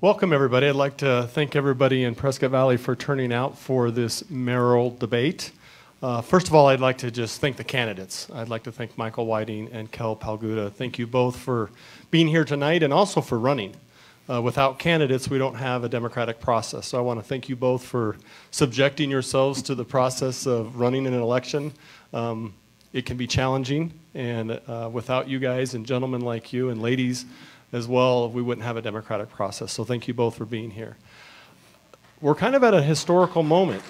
Welcome, everybody. I'd like to thank everybody in Prescott Valley for turning out for this mayoral debate. First of all, I'd like to just thank the candidates. I'd like to thank Michael Whiting and Kell Palguta. Thank you both for being here tonight and also for running. Without candidates, we don't have a democratic process. So I want to thank you both for subjecting yourselves to the process of running an election. It can be challenging, and without you guys and gentlemen like you and ladies as well, we wouldn't have a democratic process. So thank you both for being here. We're kind of at a historical moment.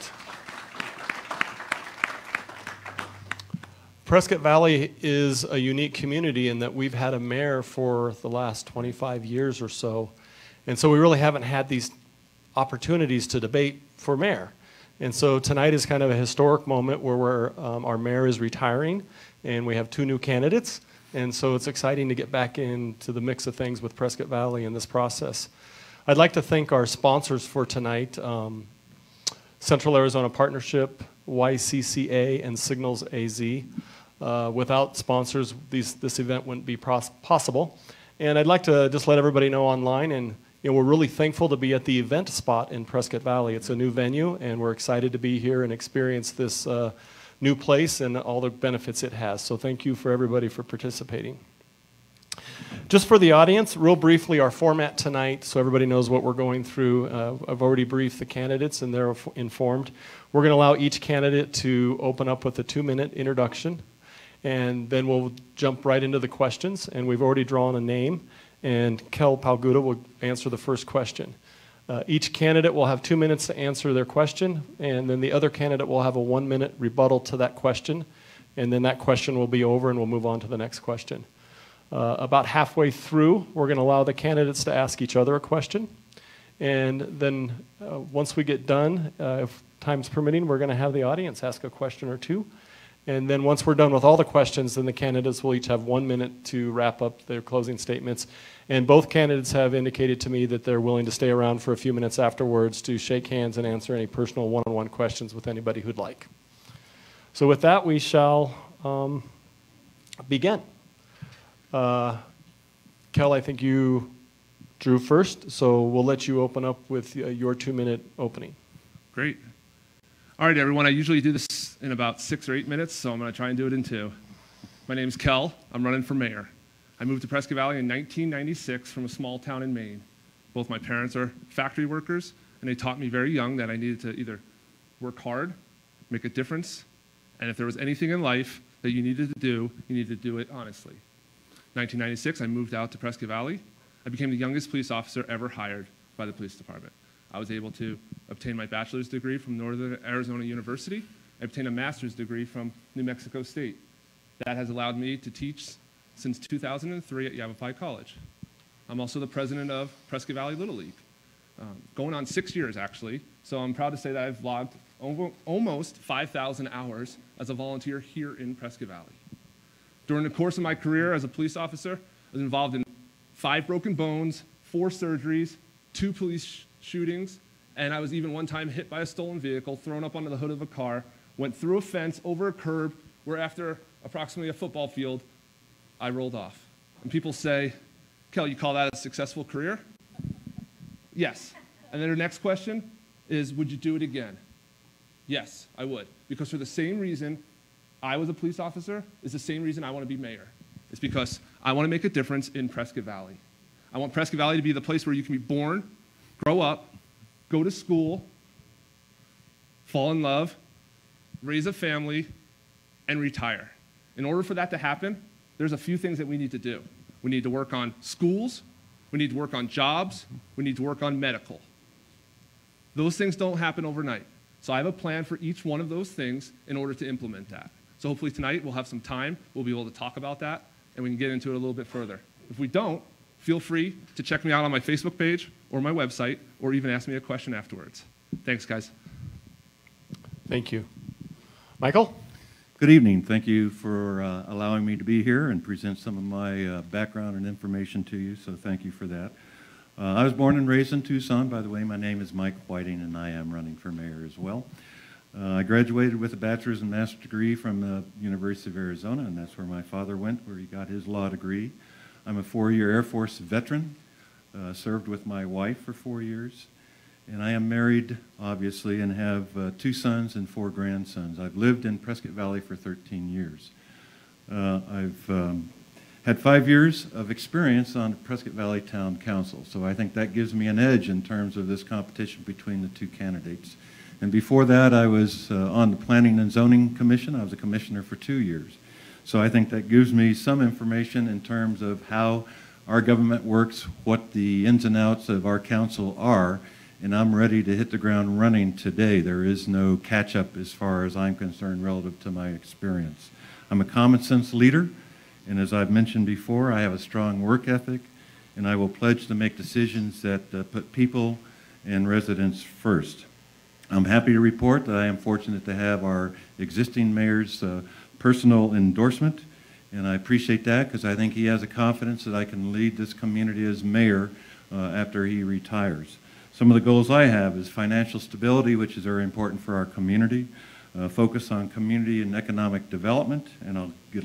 Prescott Valley is a unique community in that we've had a mayor for the last 25 years or so. And so we really haven't had these opportunities to debate for mayor. And so tonight is kind of a historic moment where our mayor is retiring and we have two new candidates. And so it's exciting to get back into the mix of things with Prescott Valley in this process. I'd like to thank our sponsors for tonight, Central Arizona Partnership, YCCA, and Signals AZ. Without sponsors, this event wouldn't be possible. And I'd like to just let everybody know online, and we're really thankful to be at the event spot in Prescott Valley. It's a new venue, and we're excited to be here and experience this new place and all the benefits it has. So thank you for everybody for participating. Just for the audience, real briefly, our format tonight, so everybody knows what we're going through. I've already briefed the candidates and they're informed. We're going to allow each candidate to open up with a 2-minute introduction, and then we'll jump right into the questions. And we've already drawn a name, and Kell Palguta will answer the first question. Each candidate will have 2 minutes to answer their question, and then the other candidate will have a 1-minute rebuttal to that question, and then that question will be over and we'll move on to the next question. About halfway through, we're going to allow the candidates to ask each other a question, and then once we get done, if time's permitting, we're going to have the audience ask a question or two. And then once we're done with all the questions, then the candidates will each have 1 minute to wrap up their closing statements. And both candidates have indicated to me that they're willing to stay around for a few minutes afterwards to shake hands and answer any personal one-on-one questions with anybody who'd like. So with that, we shall begin. Kell, I think you drew first, so we'll let you open up with your 2-minute opening. Great. All right, everyone, I usually do this in about 6 or 8 minutes, so I'm going to try and do it in 2. My name's Kell. I'm running for mayor. I moved to Prescott Valley in 1996 from a small town in Maine. Both my parents are factory workers, and they taught me very young that I needed to either work hard, make a difference, and if there was anything in life that you needed to do it honestly. 1996, I moved out to Prescott Valley. I became the youngest police officer ever hired by the police department. I was able to obtain my bachelor's degree from Northern Arizona University. I obtained a master's degree from New Mexico State. That has allowed me to teach since 2003 at Yavapai College. I'm also the president of Prescott Valley Little League, going on 6 years actually. So I'm proud to say that I've logged almost 5,000 hours as a volunteer here in Prescott Valley. During the course of my career as a police officer, I was involved in 5 broken bones, 4 surgeries, 2 police shootings, and I was even one time hit by a stolen vehicle, thrown up onto the hood of a car, went through a fence, over a curb, where after approximately a football field, I rolled off. And people say, Kell, you call that a successful career? Yes. And then the next question is, would you do it again? Yes, I would. Because for the same reason I was a police officer is the same reason I want to be mayor. It's because I want to make a difference in Prescott Valley. I want Prescott Valley to be the place where you can be born, grow up, go to school, fall in love, raise a family, and retire. In order for that to happen, there's a few things that we need to do. We need to work on schools, we need to work on jobs, we need to work on medical. Those things don't happen overnight. So I have a plan for each one of those things in order to implement that. So hopefully tonight we'll have some time, we'll be able to talk about that, and we can get into it a little bit further. If we don't, feel free to check me out on my Facebook page or my website, or even ask me a question afterwards. Thanks, guys. Thank you. Michael? Good evening. Thank you for allowing me to be here and present some of my background and information to you, so thank you for that. I was born and raised in Tucson. By the way, my name is Mike Whiting, and I am running for mayor as well. I graduated with a bachelor's and master's degree from the University of Arizona, and that's where my father went, where he got his law degree. I'm a 4-year Air Force veteran. served with my wife for 4 years. And I am married, obviously, and have 2 sons and 4 grandsons. I've lived in Prescott Valley for 13 years. I've had 5 years of experience on the Prescott Valley Town Council, so I think that gives me an edge in terms of this competition between the 2 candidates. And before that, I was on the Planning and Zoning Commission. I was a commissioner for 2 years. So I think that gives me some information in terms of how our government works, what the ins and outs of our council are, and I'm ready to hit the ground running today. There is no catch-up as far as I'm concerned relative to my experience. I'm a common sense leader, and as I've mentioned before, I have a strong work ethic, and I will pledge to make decisions that put people and residents first. I'm happy to report that I am fortunate to have our existing mayor's personal endorsement, and I appreciate that because I think he has a confidence that I can lead this community as mayor after he retires. Some of the goals I have is financial stability, which is very important for our community, focus on community and economic development, and I'll get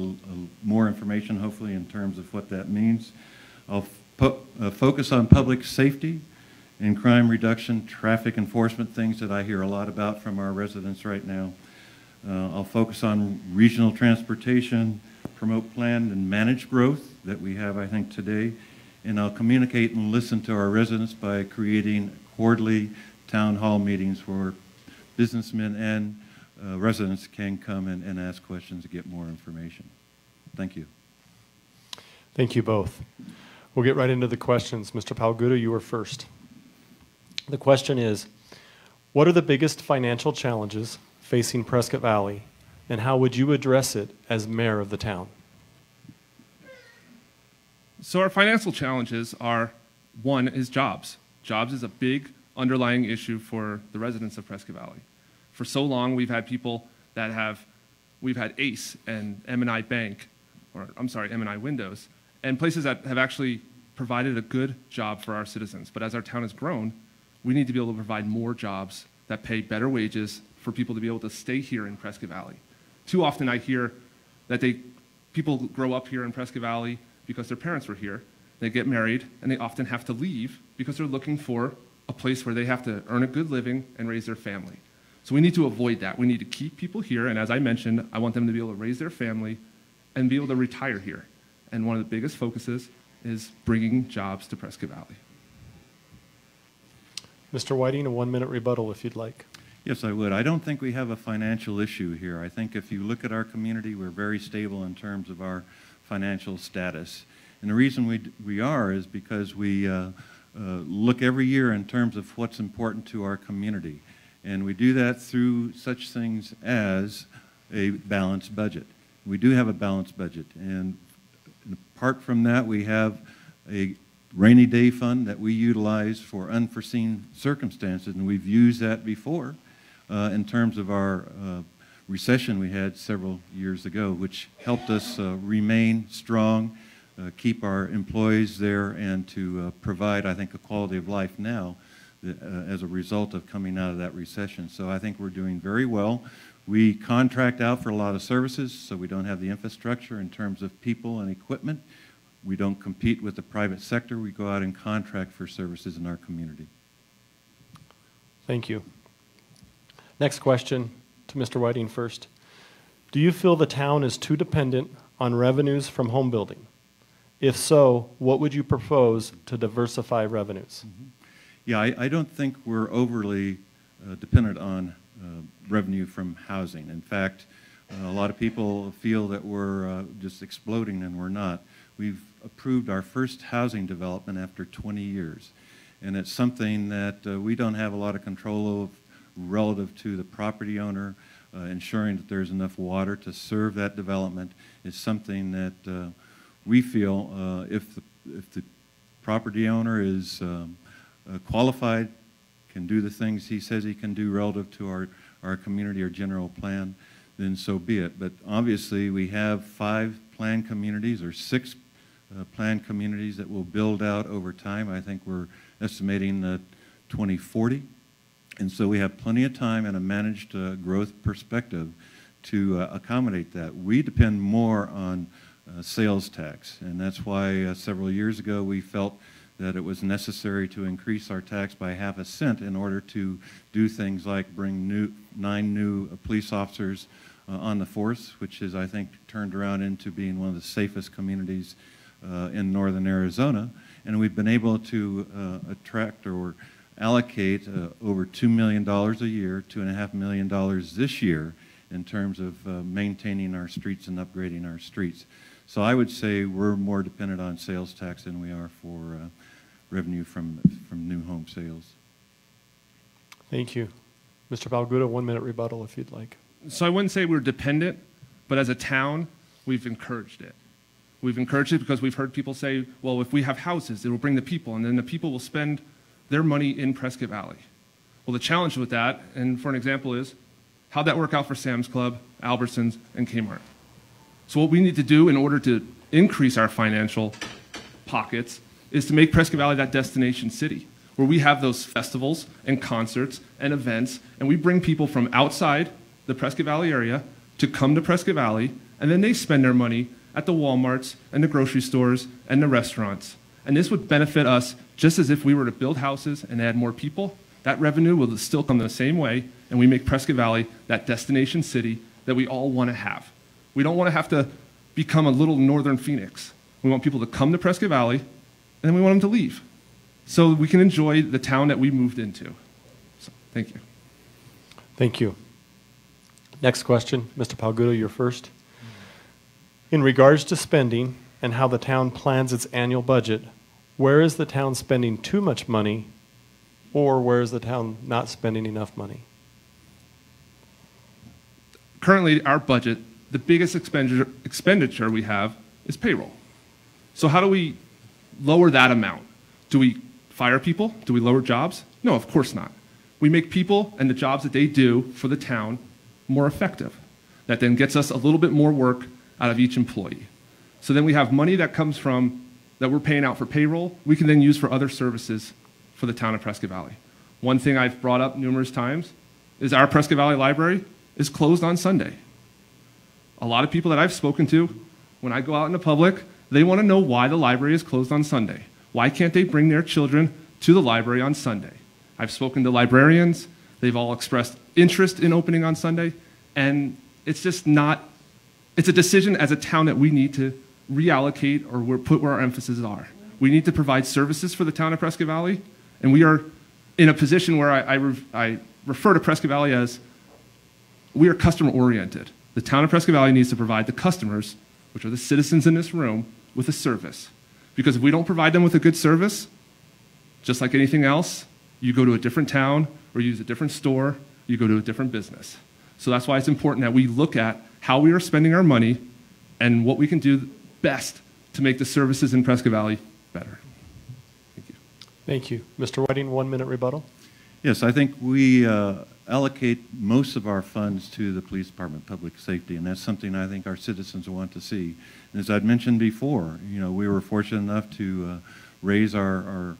more information hopefully in terms of what that means. I'll focus on public safety and crime reduction, traffic enforcement, things that I hear a lot about from our residents right now. I'll focus on regional transportation, promote planned and managed growth that we have, I think, today, and I'll communicate and listen to our residents by creating quarterly town hall meetings where businessmen and residents can come and ask questions to get more information. Thank you. Thank you both. We'll get right into the questions. Mr. Palguta, you were first. The question is, what are the biggest financial challenges facing Prescott Valley, and how would you address it as mayor of the town? So our financial challenges are, one is jobs. Jobs is a big underlying issue for the residents of Prescott Valley. For so long, we've had people that we've had ACE and M&I Bank, or I'm sorry, M&I Windows, and places that have actually provided a good job for our citizens. But as our town has grown, we need to be able to provide more jobs that pay better wages for people to be able to stay here in Prescott Valley. Too often I hear that people grow up here in Prescott Valley because their parents were here, they get married, and they often have to leave because they're looking for a place where they have to earn a good living and raise their family. So we need to avoid that. We need to keep people here, and as I mentioned, I want them to be able to raise their family and be able to retire here. And one of the biggest focuses is bringing jobs to Prescott Valley. Mr. Whiting, a 1-minute rebuttal if you'd like. Yes, I would. I don't think we have a financial issue here. I think if you look at our community, we're very stable in terms of our financial status. And the reason we are is because we look every year in terms of what's important to our community. And we do that through such things as a balanced budget. We do have a balanced budget. And apart from that, we have a rainy day fund that we utilize for unforeseen circumstances. And we've used that before in terms of our recession we had several years ago, which helped us remain strong, keep our employees there, and to provide, I think, a quality of life now as a result of coming out of that recession. So I think we're doing very well. We contract out for a lot of services, so we don't have the infrastructure in terms of people and equipment. We don't compete with the private sector. We go out and contract for services in our community. Thank you. Next question to Mr. Whiting first. Do you feel the town is too dependent on revenues from home building? If so, what would you propose to diversify revenues? Mm-hmm. Yeah, I don't think we're overly dependent on revenue from housing. In fact, a lot of people feel that we're just exploding, and we're not. We've approved our first housing development after 20 years, and it's something that we don't have a lot of control of relative to the property owner. Ensuring that there's enough water to serve that development is something that we feel if the property owner is qualified, can do the things he says he can do relative to our community or general plan, then so be it. But obviously we have 5 planned communities or 6 planned communities that will build out over time. I think we're estimating 2040. And so we have plenty of time and a managed growth perspective to accommodate that. We depend more on sales tax, and that's why several years ago we felt that it was necessary to increase our tax by half a cent in order to do things like bring 9 new police officers on the force, which is, I think, turned around into being one of the safest communities in northern Arizona. And we've been able to attract or allocate over $2 million a year, $2.5 million this year in terms of maintaining our streets and upgrading our streets. So I would say we're more dependent on sales tax than we are for revenue from new home sales. Thank you. Mr. Palguta, 1 minute rebuttal if you'd like. So I wouldn't say we're dependent, but as a town, we've encouraged it. We've encouraged it because we've heard people say, well, if we have houses, it will bring the people, and then the people will spend their money in Prescott Valley. Well, the challenge with that, and for an example is, how'd that work out for Sam's Club, Albertsons, and Kmart? So what we need to do in order to increase our financial pockets is to make Prescott Valley that destination city where we have those festivals and concerts and events, and we bring people from outside the Prescott Valley area to come to Prescott Valley, and then they spend their money at the Walmarts and the grocery stores and the restaurants. And this would benefit us just as if we were to build houses and add more people. That revenue will still come the same way, and we make Prescott Valley that destination city that we all want to have. We don't want to have to become a little northern Phoenix. We want people to come to Prescott Valley, and then we want them to leave, so we can enjoy the town that we moved into. So, thank you. Thank you. Next question, Mr. Palguta, you're first. In regards to spending and how the town plans its annual budget, where is the town spending too much money, or where is the town not spending enough money? Currently, our budget, the biggest expenditure we have is payroll. So how do we lower that amount? Do we fire people? Do we lower jobs? No, of course not. We make people and the jobs that they do for the town more effective. That then gets us a little bit more work out of each employee. So then we have money that comes from, that we're paying out for payroll, we can then use for other services for the town of Prescott Valley. One thing I've brought up numerous times is our Prescott Valley Library is closed on Sunday. A lot of people that I've spoken to, when I go out in the public, they want to know why the library is closed on Sunday. Why can't they bring their children to the library on Sunday? I've spoken to librarians. They've all expressed interest in opening on Sunday, and it's just not, it's a decision as a town that we need to reallocate or put where our emphasis are. We need to provide services for the town of Prescott Valley, and we are in a position where I refer to Prescott Valley as we are customer-oriented. The town of Prescott Valley needs to provide the customers, which are the citizens in this room, with a service. Because if we don't provide them with a good service, just like anything else, you go to a different town or use a different store, you go to a different business. So that's why it's important that we look at how we are spending our money and what we can do best to make the services in Prescott Valley better. Thank you. Thank you. Mr. Whiting, 1 minute rebuttal. Yes, I think we allocate most of our funds to the police department, public safety, and that's something I think our citizens want to see. And as I'd mentioned before, we were fortunate enough to raise our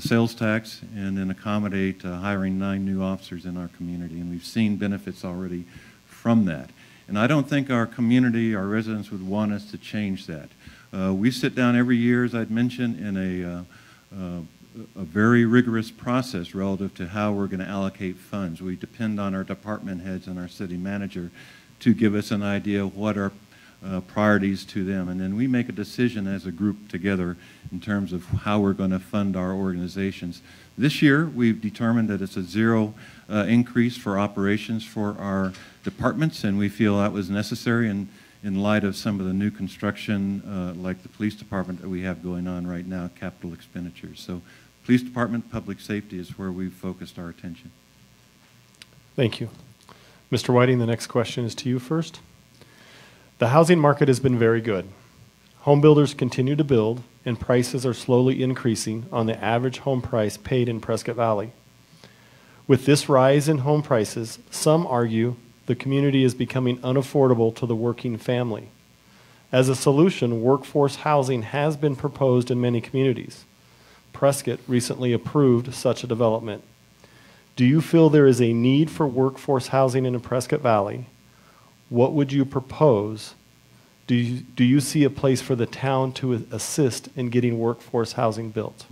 sales tax and then accommodate hiring 9 new officers in our community, and we've seen benefits already from that. And I don't think our community, our residents would want us to change that. We sit down every year, as I'd mentioned, in a very rigorous process relative to how we're going to allocate funds. We depend on our department heads and our city manager to give us an idea of what are priorities to them. And then we make a decision as a group together in terms of how we're going to fund our organizations. This year, we've determined that it's a zero increase for operations for our departments, and we feel that was necessary in light of some of the new construction, like the police department that we have going on right now, capital expenditures. So police department, public safety is where we've focused our attention. Thank you. Mr. Whiting, the next question is to you first. The housing market has been very good. Home builders continue to build, and prices are slowly increasing on the average home price paid in Prescott Valley. With this rise in home prices, some argue the community is becoming unaffordable to the working family. As a solution, workforce housing has been proposed in many communities. Prescott recently approved such a development. Do you feel there is a need for workforce housing in the Prescott Valley? What would you propose? Do you see a place for the town to assist in getting workforce housing built?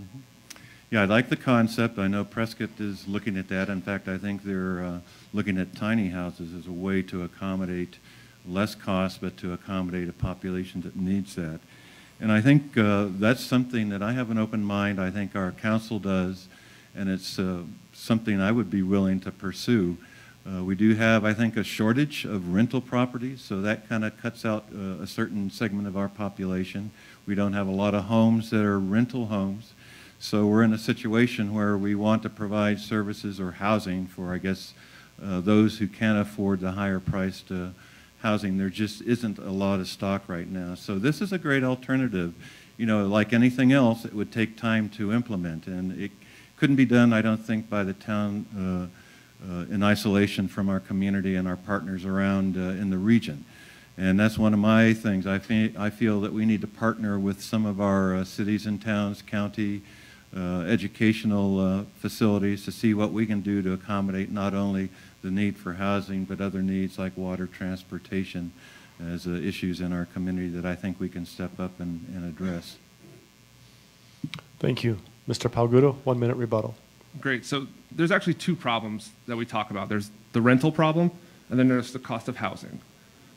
Yeah, I like the concept. I know Prescott is looking at that. In fact, I think they're looking at tiny houses as a way to accommodate less cost, but to accommodate a population that needs that. And I think that's something that I have an open mind. I think our council does, and it's something I would be willing to pursue. We do have, I think, a shortage of rental properties, so that kind of cuts out a certain segment of our population. We don't have a lot of homes that are rental homes. So we're in a situation where we want to provide services or housing for, I guess, those who can't afford the higher priced housing. There just isn't a lot of stock right now. So this is a great alternative. You know, like anything else, it would take time to implement, and it couldn't be done, I don't think, by the town in isolation from our community and our partners around in the region. And that's one of my things. I feel that we need to partner with some of our cities and towns, county, educational facilities to see what we can do to accommodate not only the need for housing, but other needs like water, transportation, as issues in our community that I think we can step up and address. Thank you. Mr. Palguta, 1 minute rebuttal. Great. So there's actually two problems that we talk about. There's the rental problem, and then there's the cost of housing.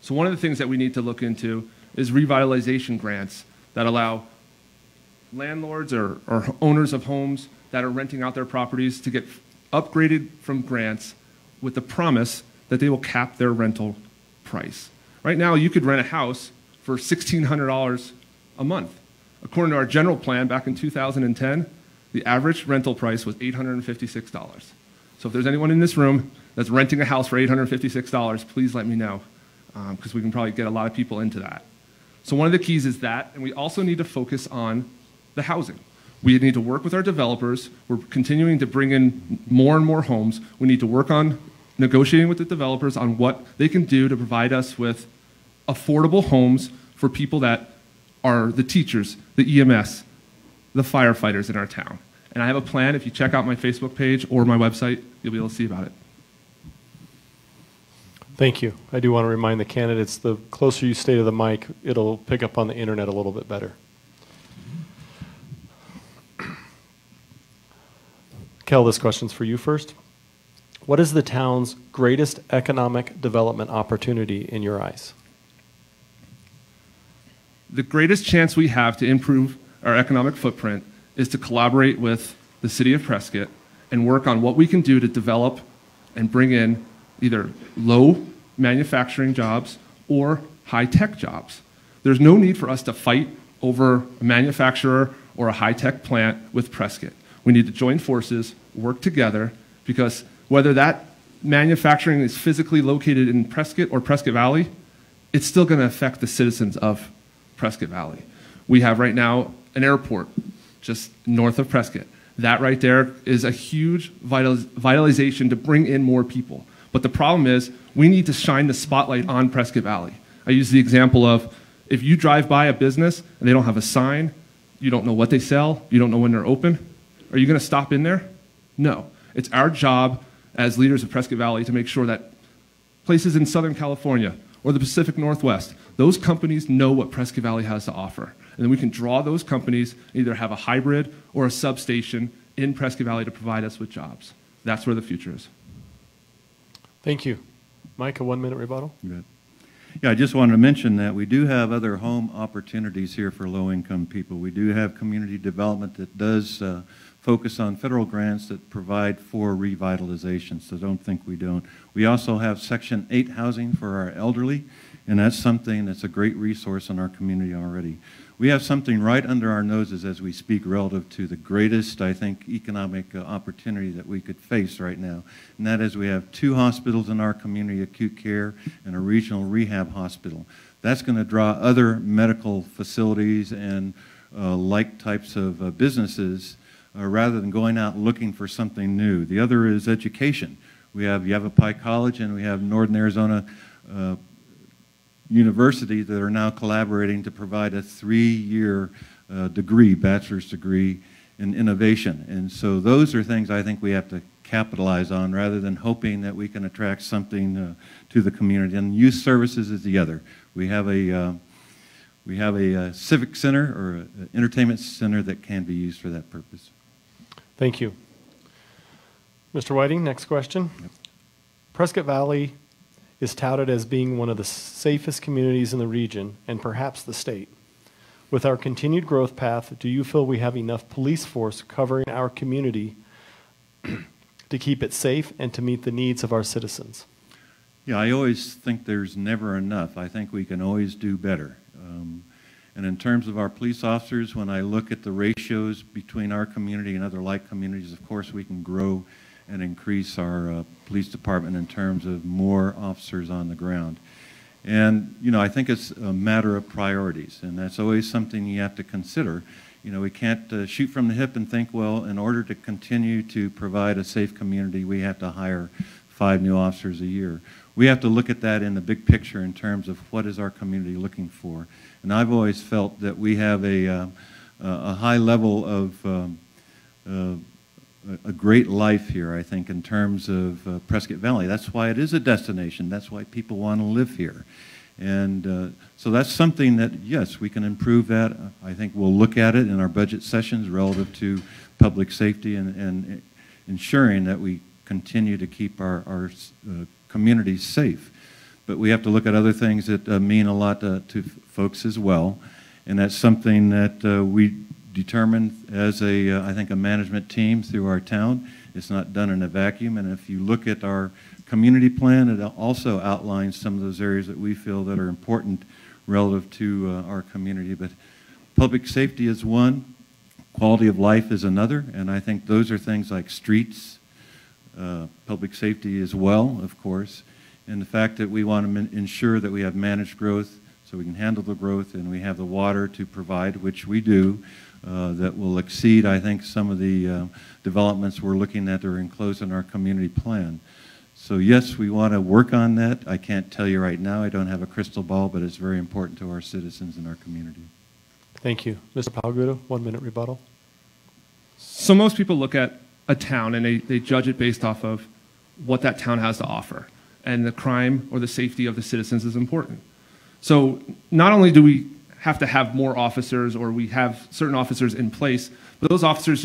So one of the things that we need to look into is revitalization grants that allow landlords or owners of homes that are renting out their properties to get upgraded from grants with the promise that they will cap their rental price. Right now, you could rent a house for $1,600 a month. According to our general plan back in 2010, the average rental price was $856. So if there's anyone in this room that's renting a house for $856, please let me know, because we can probably get a lot of people into that. So one of the keys is that, and we also need to focus on the housing. We need to work with our developers. We're continuing to bring in more and more homes. We need to work on negotiating with the developers on what they can do to provide us with affordable homes for people that are the teachers, the EMS, the firefighters in our town. And I have a plan. If you check out my Facebook page or my website, you'll be able to see about it. Thank you. I do want to remind the candidates, the closer you stay to the mic, it'll pick up on the internet a little bit better. Kell, this question's for you first. What is the town's greatest economic development opportunity in your eyes? The greatest chance we have to improve our economic footprint is to collaborate with the city of Prescott and work on what we can do to develop and bring in either low manufacturing jobs or high-tech jobs. There's no need for us to fight over a manufacturer or a high-tech plant with Prescott. We need to join forces, work together, because whether that manufacturing is physically located in Prescott or Prescott Valley, it's still going to affect the citizens of Prescott Valley. We have right now an airport just north of Prescott. That right there is a huge vitalization to bring in more people. But the problem is we need to shine the spotlight on Prescott Valley. I use the example of if you drive by a business and they don't have a sign, you don't know what they sell, you don't know when they're open, are you going to stop in there? No. It's our job as leaders of Prescott Valley to make sure that places in Southern California or the Pacific Northwest, those companies know what Prescott Valley has to offer. And then we can draw those companies, either have a hybrid or a substation in Prescott Valley to provide us with jobs. That's where the future is. Thank you. Mike, a 1 minute rebuttal? Good. Yeah, I just wanted to mention that we do have other home opportunities here for low-income people. We do have community development that does focus on federal grants that provide for revitalization, so don't think we don't. We also have Section 8 housing for our elderly, and that's something that's a great resource in our community already. We have something right under our noses as we speak relative to the greatest, I think, economic opportunity that we could face right now, and that is we have 2 hospitals in our community, acute care and a regional rehab hospital. That's going to draw other medical facilities and like types of businesses rather than going out looking for something new. The other is education. We have Yavapai College and we have Northern Arizona University that are now collaborating to provide a 3-year degree, bachelor's degree in innovation. And so those are things I think we have to capitalize on rather than hoping that we can attract something to the community. And youth services is the other. We have a civic center or an entertainment center that can be used for that purpose. Thank you. Mr. Whiting, next question. Prescott Valley is touted as being one of the safest communities in the region and perhaps the state. With our continued growth path, do you feel we have enough police force covering our community to keep it safe and to meet the needs of our citizens? Yeah, I always think there's never enough. I think we can always do better. And in terms of our police officers, when I look at the ratios between our community and other like communities, of course we can grow and increase our police department in terms of more officers on the ground. And, you know, I think it's a matter of priorities, and that's always something you have to consider. You know, we can't shoot from the hip and think, well, in order to continue to provide a safe community, we have to hire 5 new officers a year. We have to look at that in the big picture in terms of what is our community looking for. And I've always felt that we have a high level of a great life here, I think, in terms of Prescott Valley. That's why it is a destination. That's why people want to live here. And so that's something that, yes, we can improve that. I think we'll look at it in our budget sessions relative to public safety and ensuring that we continue to keep our communities safe. But we have to look at other things that mean a lot to folks as well. And that's something that we determined as I think, a management team through our town. It's not done in a vacuum. And if you look at our community plan, it also outlines some of those areas that we feel that are important relative to our community. But public safety is one, quality of life is another, and I think those are things like streets, public safety as well, of course, and the fact that we want to ensure that we have managed growth so we can handle the growth, and we have the water to provide, which we do, that will exceed, I think, some of the developments we're looking at that are enclosed in our community plan. So yes, we want to work on that. I can't tell you right now. I don't have a crystal ball, but it's very important to our citizens and our community. Thank you. Mr. Palguta, 1 minute rebuttal. So most people look at a town and they judge it based off of what that town has to offer. And the crime or the safety of the citizens is important. So not only do we have to have more officers, or we have certain officers in place, but those officers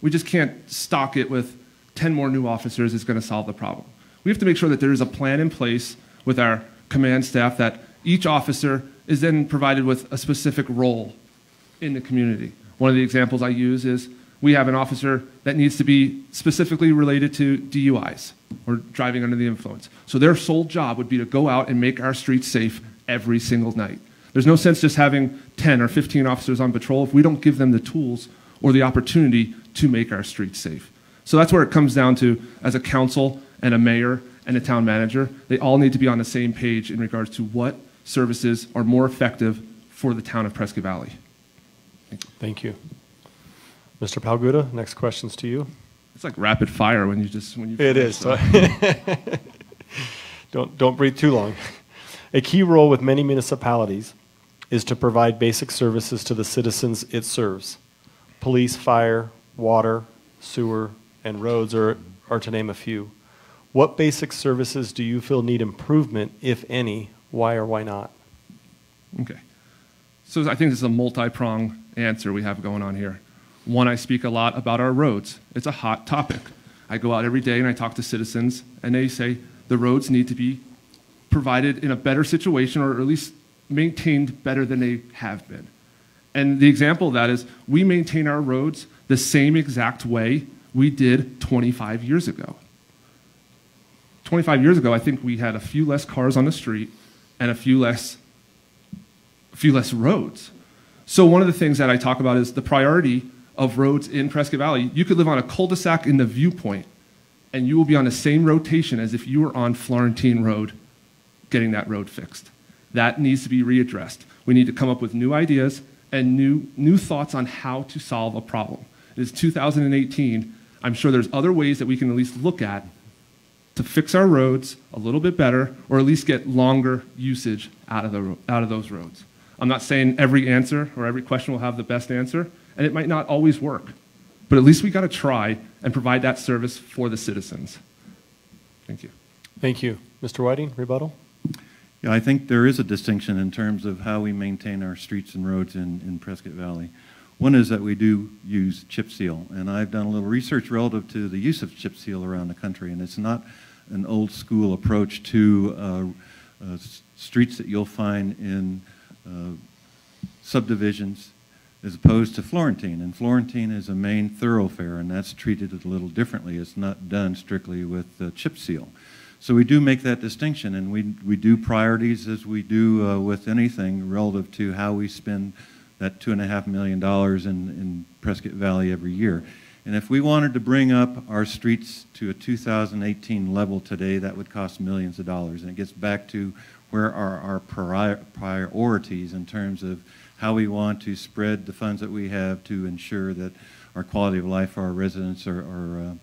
we just can't stock it with 10 more new officers is going to solve the problem. We have to make sure that there is a plan in place with our command staff, that each officer is then provided with a specific role in the community. One of the examples I use is we have an officer that needs to be specifically related to DUIs, or driving under the influence. So their sole job would be to go out and make our streets safe every single night. There's no sense just having 10 or 15 officers on patrol if we don't give them the tools or the opportunity to make our streets safe. So that's where it comes down to, as a council and a mayor and a town manager, they all need to be on the same page in regards to what services are more effective for the town of Prescott Valley. Thank you. Mr. Palguta, next question's to you. It's like rapid fire when you It is. So don't breathe too long. A key role with many municipalities is to provide basic services to the citizens it serves. Police, fire, water, sewer, and roads are to name a few. What basic services do you feel need improvement, if any? Why or why not? Okay. So I think this is a multi-pronged answer we have going on here. One, I speak a lot about our roads. It's a hot topic. I go out every day and I talk to citizens, and they say the roads need to be provided in a better situation, or at least maintained better than they have been. And the example of that is we maintain our roads the same exact way we did 25 years ago. 25 years ago, I think we had a few less cars on the street and a few less roads. So one of the things that I talk about is the priority of roads in Prescott Valley. You could live on a cul-de-sac in the Viewpoint, and you will be on the same rotation as if you were on Florentine Road getting that road fixed. That needs to be readdressed. We need to come up with new ideas and new thoughts on how to solve a problem. It is 2018. I'm sure there's other ways that we can at least look at to fix our roads a little bit better, or at least get longer usage out of those roads. I'm not saying every answer or every question will have the best answer, and it might not always work. But at least we got to try and provide that service for the citizens. Thank you. Thank you. Mr. Whiting, rebuttal? Yeah, I think there is a distinction in terms of how we maintain our streets and roads in Prescott Valley. One is that we do use chip seal, and I've done a little research relative to the use of chip seal around the country, and it's not an old school approach to streets that you'll find in subdivisions as opposed to Florentine. And Florentine is a main thoroughfare, and that's treated a little differently. It's not done strictly with chip seal. So we do make that distinction, and we do priorities as we do with anything relative to how we spend that $2.5 million in Prescott Valley every year. And if we wanted to bring up our streets to a 2018 level today, that would cost millions of dollars. And it gets back to where are our priorities in terms of how we want to spread the funds that we have to ensure that our quality of life for our residents are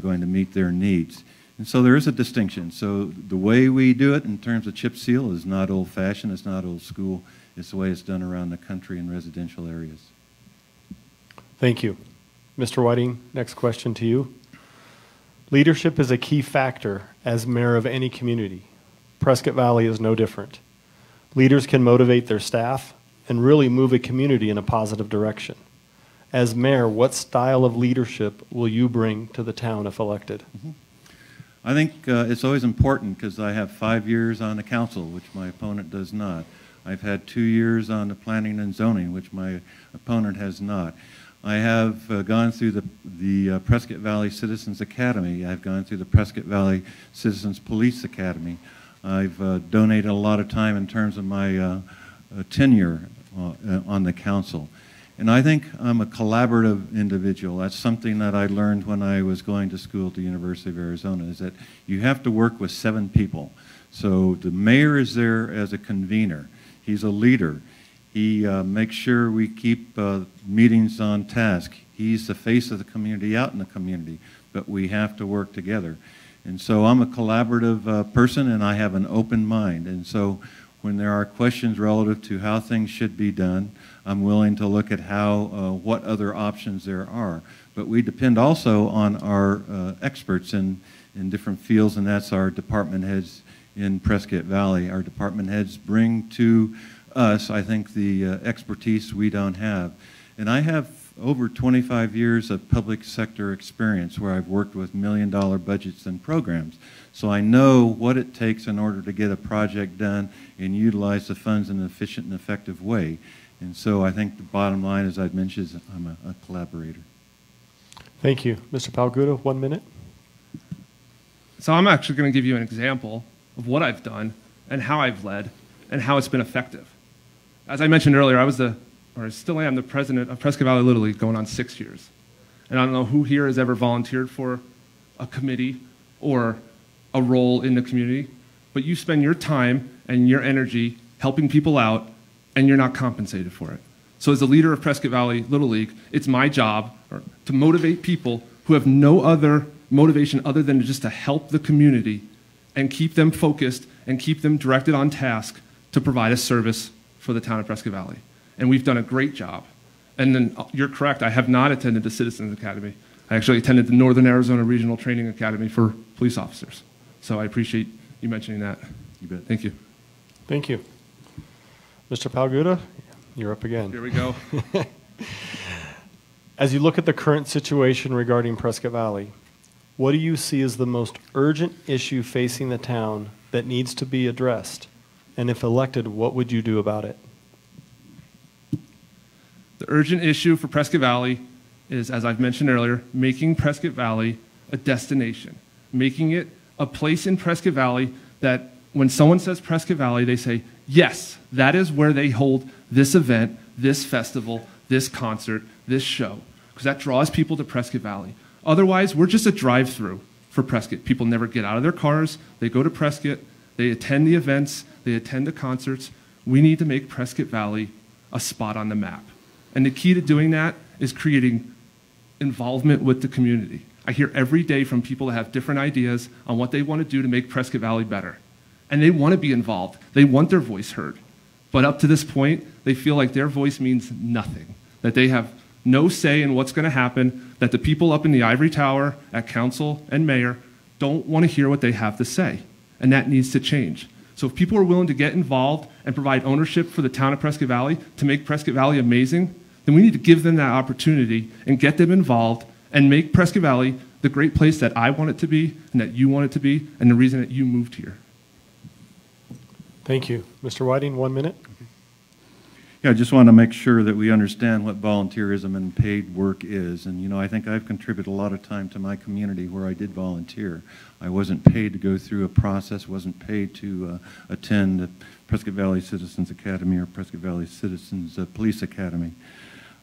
going to meet their needs. And so there is a distinction. So the way we do it in terms of chip seal is not old-fashioned, it's not old school, it's the way it's done around the country in residential areas. Thank you. Mr. Whiting, next question to you. Leadership is a key factor as mayor of any community. Prescott Valley is no different. Leaders can motivate their staff and really move a community in a positive direction. As mayor, what style of leadership will you bring to the town if elected? Mm-hmm. I think it's always important because I have 5 years on the council, which my opponent does not. I've had 2 years on the planning and zoning, which my opponent has not. I have gone through the Prescott Valley Citizens Academy. I've gone through the Prescott Valley Citizens Police Academy. I've donated a lot of time in terms of my tenure on the council. And I think I'm a collaborative individual. That's something that I learned when I was going to school at the University of Arizona, is that you have to work with 7 people. So the mayor is there as a convener. He's a leader. He makes sure we keep meetings on task. He's the face of the community out in the community, but we have to work together. And so I'm a collaborative person, and I have an open mind. And so when there are questions relative to how things should be done, I'm willing to look at how, what other options there are. But we depend also on our experts in different fields, and that's our department heads in Prescott Valley. Our department heads bring to us, I think, the expertise we don't have. And I have over 25 years of public sector experience where I've worked with million-dollar budgets and programs. So I know what it takes in order to get a project done and utilize the funds in an efficient and effective way. And so I think the bottom line, as I've mentioned, is I'm a collaborator. Thank you. Mr. Palguta, 1 minute. So I'm actually going to give you an example of what I've done and how I've led and how it's been effective. As I mentioned earlier, I still am the president of Prescott Valley Little League going on 6 years. And I don't know who here has ever volunteered for a committee or a role in the community, but you spend your time and your energy helping people out, and you're not compensated for it. So as a leader of Prescott Valley Little League, it's my job to motivate people who have no other motivation other than just to help the community and keep them focused and keep them directed on task to provide a service for the town of Prescott Valley. And we've done a great job. And then you're correct, I have not attended the Citizens Academy. I actually attended the Northern Arizona Regional Training Academy for police officers. So I appreciate you mentioning that. You bet. Thank you. Thank you. Mr. Palguta, you're up again. Here we go. As you look at the current situation regarding Prescott Valley, what do you see as the most urgent issue facing the town that needs to be addressed? And if elected, what would you do about it? The urgent issue for Prescott Valley is, as I've mentioned earlier, making Prescott Valley a destination, making it a place in Prescott Valley that when someone says Prescott Valley, they say, yes, that is where they hold this event, this festival, this concert, this show, because that draws people to Prescott Valley. Otherwise, we're just a drive-through for Prescott. People never get out of their cars, they go to Prescott, they attend the events, they attend the concerts. We need to make Prescott Valley a spot on the map. And the key to doing that is creating involvement with the community. I hear every day from people that have different ideas on what they want to do to make Prescott Valley better. And they want to be involved. They want their voice heard. But up to this point, they feel like their voice means nothing, that they have no say in what's going to happen, that the people up in the ivory tower at council and mayor don't want to hear what they have to say. And that needs to change. So if people are willing to get involved and provide ownership for the town of Prescott Valley to make Prescott Valley amazing, then we need to give them that opportunity and get them involved and make Prescott Valley the great place that I want it to be and that you want it to be and the reason that you moved here. Thank you. Mr. Whiting, 1 minute. Yeah, I just want to make sure that we understand what volunteerism and paid work is. And, you know, I think I've contributed a lot of time to my community where I did volunteer. I wasn't paid to go through a process, wasn't paid to attend the Prescott Valley Citizens Academy or Prescott Valley Citizens Police Academy.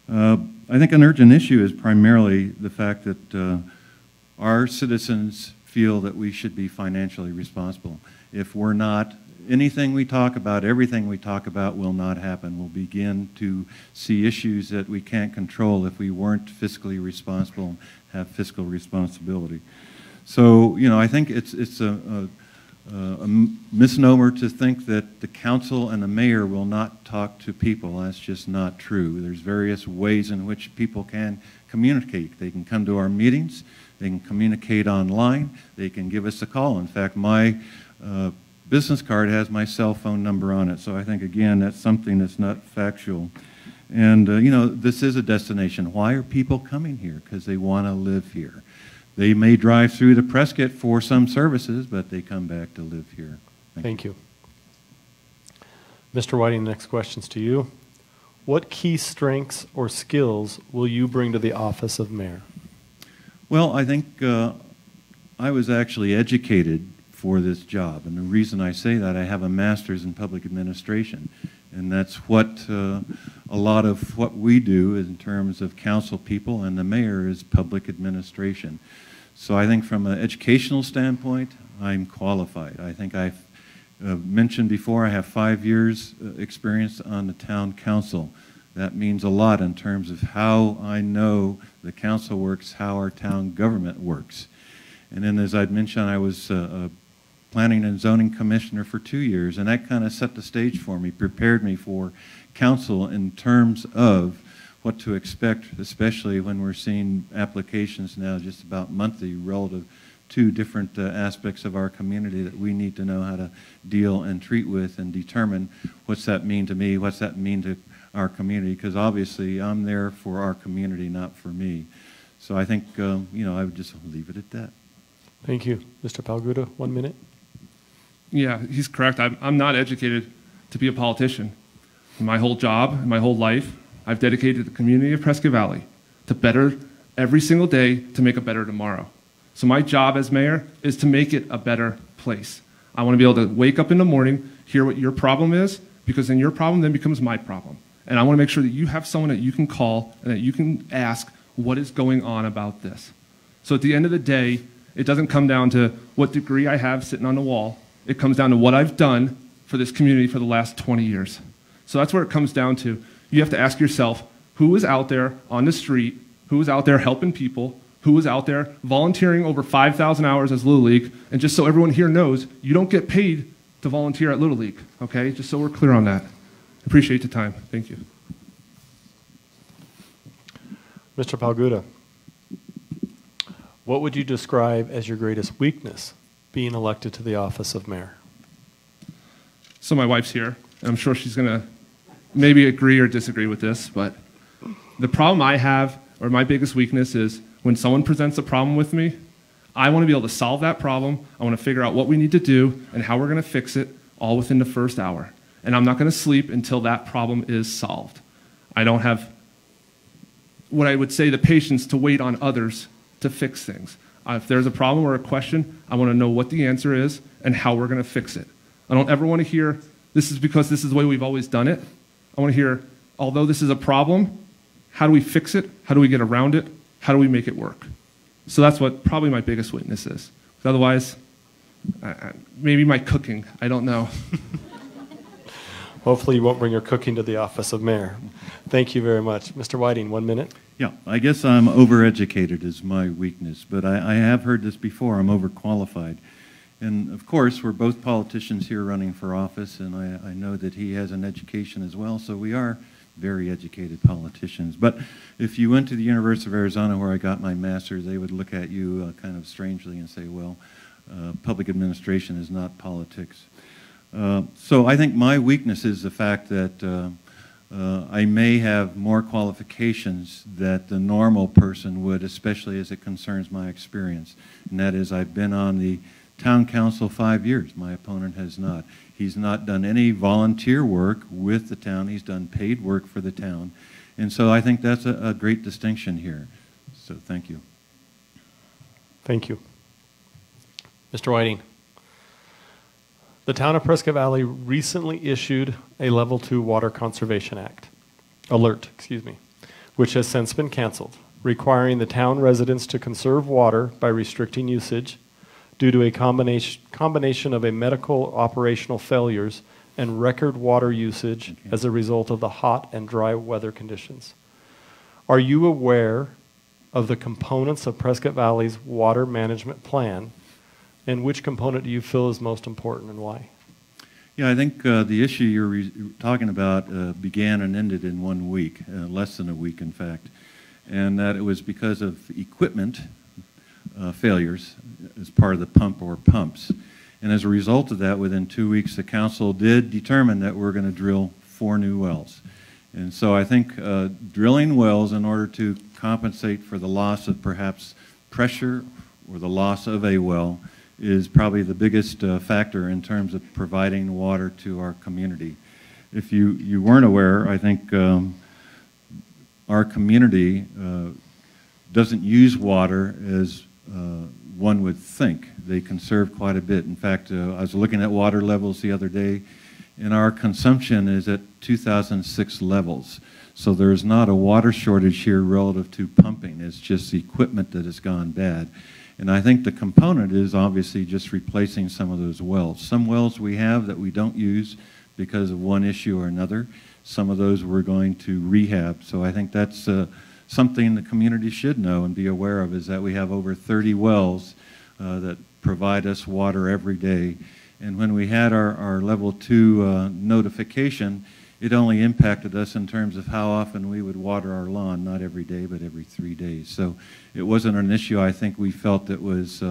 I think an urgent issue is primarily the fact that our citizens feel that we should be financially responsible. If we're not, anything we talk about, everything we talk about will not happen. We'll begin to see issues that we can't control if we weren't fiscally responsible and have fiscal responsibility. So, you know, I think it's a misnomer to think that the council and the mayor will not talk to people. That's just not true. There's various ways in which people can communicate. They can come to our meetings, they can communicate online, they can give us a call. In fact, my business card has my cell phone number on it, so I think, again, that's something that's not factual. And, you know, this is a destination. Why are people coming here? Because they want to live here. They may drive through to Prescott for some services, but they come back to live here. Thank you. Mr. Whiting, next question's to you. What key strengths or skills will you bring to the office of mayor? Well, I think I was actually educated for this job. And the reason I say that, I have a master's in public administration. And that's what a lot of what we do in terms of council people and the mayor is public administration. So I think from an educational standpoint, I'm qualified. I think I've mentioned before, I have 5 years experience on the town council. That means a lot in terms of how I know the council works, how our town government works. And then as I'd mentioned, I was planning and zoning commissioner for 2 years, and that kind of set the stage for me, prepared me for council in terms of what to expect, especially when we're seeing applications now just about monthly relative to different aspects of our community that we need to know how to deal and treat with and determine what's that mean to me, what's that mean to our community, because obviously I'm there for our community, not for me. So I think, you know, I would just leave it at that. Thank you. Mr. Palguta, 1 minute. Yeah, he's correct. I'm not educated to be a politician. My whole job, my whole life, I've dedicated the community of Prescott Valley to better every single day to make a better tomorrow. So my job as mayor is to make it a better place. I want to be able to wake up in the morning, hear what your problem is, because then your problem then becomes my problem. And I want to make sure that you have someone that you can call and that you can ask what is going on about this. So at the end of the day, it doesn't come down to what degree I have sitting on the wall. It comes down to what I've done for this community for the last 20 years. So that's where it comes down to. You have to ask yourself, who is out there on the street, who is out there helping people, who is out there volunteering over 5,000 hours as Little League, and just so everyone here knows, you don't get paid to volunteer at Little League, okay? Just so we're clear on that. Appreciate the time. Thank you. Mr. Palguta, what would you describe as your greatest weakness being elected to the office of mayor? So my wife's here, and I'm sure she's going to maybe agree or disagree with this, but the problem I have, or my biggest weakness, is when someone presents a problem with me, I want to be able to solve that problem. I want to figure out what we need to do and how we're going to fix it all within the first hour. And I'm not going to sleep until that problem is solved. I don't have what I would say the patience to wait on others to fix things. If there's a problem or a question, I want to know what the answer is and how we're going to fix it. I don't ever want to hear, this is because this is the way we've always done it. I want to hear, although this is a problem, how do we fix it? How do we get around it? How do we make it work? So that's what probably my biggest weakness is. Otherwise, maybe my cooking, I don't know. Hopefully you won't bring your cooking to the office of mayor. Thank you very much. Mr. Whiting, 1 minute. Yeah, I guess I'm overeducated is my weakness, but I have heard this before, I'm overqualified. And of course, we're both politicians here running for office, and I know that he has an education as well, so we are very educated politicians. But if you went to the University of Arizona where I got my master's, they would look at you kind of strangely and say, well, public administration is not politics. So I think my weakness is the fact that I may have more qualifications that the normal person would, especially as it concerns my experience. And that is, I've been on the town council 5 years. My opponent has not. He's not done any volunteer work with the town. He's done paid work for the town. And so I think that's a great distinction here. So thank you. Thank you. Mr. Whiting, the town of Prescott Valley recently issued a Level 2 Water Conservation Alert, which has since been canceled, requiring the town residents to conserve water by restricting usage due to a combination of a medical operational failures and record water usage as a result of the hot and dry weather conditions. Are you aware of the components of Prescott Valley's water management plan, and which component do you feel is most important and why? Yeah, I think the issue you're talking about began and ended in 1 week, less than a week, in fact, and that it was because of equipment failures as part of the pump or pumps. And as a result of that, within 2 weeks, the council did determine that we're going to drill 4 new wells. And so I think drilling wells in order to compensate for the loss of perhaps pressure or the loss of a well is probably the biggest factor in terms of providing water to our community. If you weren't aware, I think our community doesn't use water as one would think. They conserve quite a bit. In fact, I was looking at water levels the other day, and our consumption is at 2006 levels. So there's not a water shortage here relative to pumping. It's just the equipment that has gone bad. And I think the component is obviously just replacing some of those wells. Some wells we have that we don't use because of one issue or another. Some of those we're going to rehab. So I think that's something the community should know and be aware of, is that we have over 30 wells that provide us water every day. And when we had our level 2 notification, it only impacted us in terms of how often we would water our lawn, not every day, but every 3 days. So it wasn't an issue I think we felt that was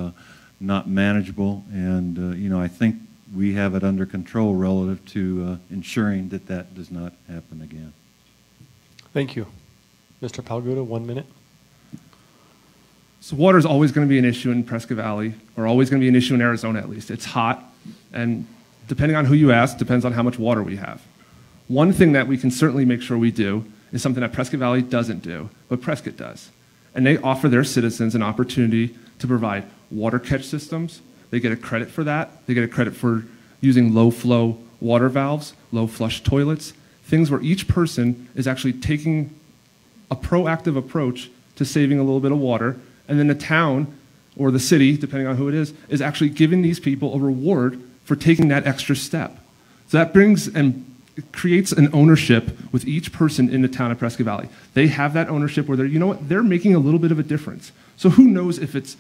not manageable, and you know, I think we have it under control relative to ensuring that that does not happen again. Thank you. Mr. Palguta, 1 minute. So water is always going to be an issue in Prescott Valley, or always going to be an issue in Arizona at least. It's hot, and depending on who you ask, depends on how much water we have. One thing that we can certainly make sure we do is something that Prescott Valley doesn't do, but Prescott does. And they offer their citizens an opportunity to provide water catch systems. They get a credit for that. They get a credit for using low-flow water valves, low-flush toilets, things where each person is actually taking a proactive approach to saving a little bit of water, and then the town or the city, depending on who it is actually giving these people a reward for taking that extra step. So that brings and it creates an ownership with each person in the town of Prescott Valley. They have that ownership where they're, you know what, they're making a little bit of a difference. So who knows if it's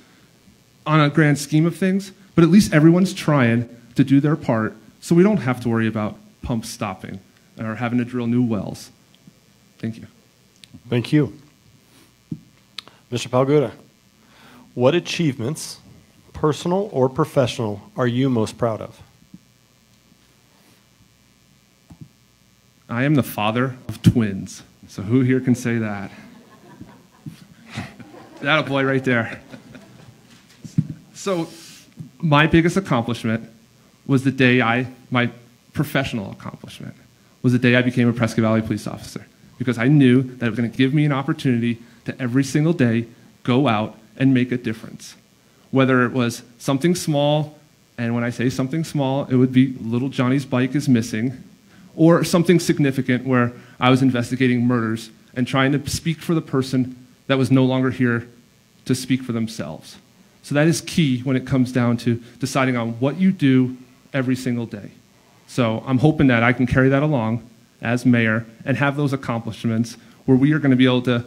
on a grand scheme of things, but at least everyone's trying to do their part so we don't have to worry about pumps stopping or having to drill new wells. Thank you. Thank you. Mr. Palguta, what achievements, personal or professional, are you most proud of? I am the father of twins. So who here can say that? That a boy right there. So my biggest accomplishment was the day my professional accomplishment was the day I became a Prescott Valley police officer, because I knew that it was going to give me an opportunity to every single day go out and make a difference. Whether it was something small, and when I say something small, it would be little Johnny's bike is missing, or something significant where I was investigating murders and trying to speak for the person that was no longer here to speak for themselves. So that is key when it comes down to deciding on what you do every single day. So I'm hoping that I can carry that along as mayor and have those accomplishments where we are going to be able to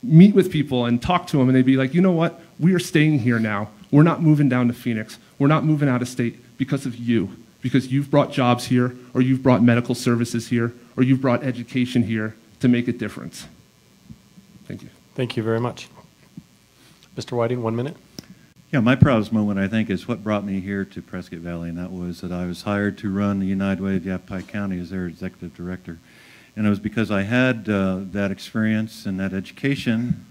meet with people and talk to them, and they'd be like, you know what, we are staying here now. We're not moving down to Phoenix. We're not moving out of state because of you, because you've brought jobs here, or you've brought medical services here, or you've brought education here to make a difference. Thank you. Thank you very much. Mr. Whiting, 1 minute. Yeah, my proudest moment, I think, is what brought me here to Prescott Valley, and that was that I was hired to run the United Way of Yavapai County as their executive director. And it was because I had that experience and that education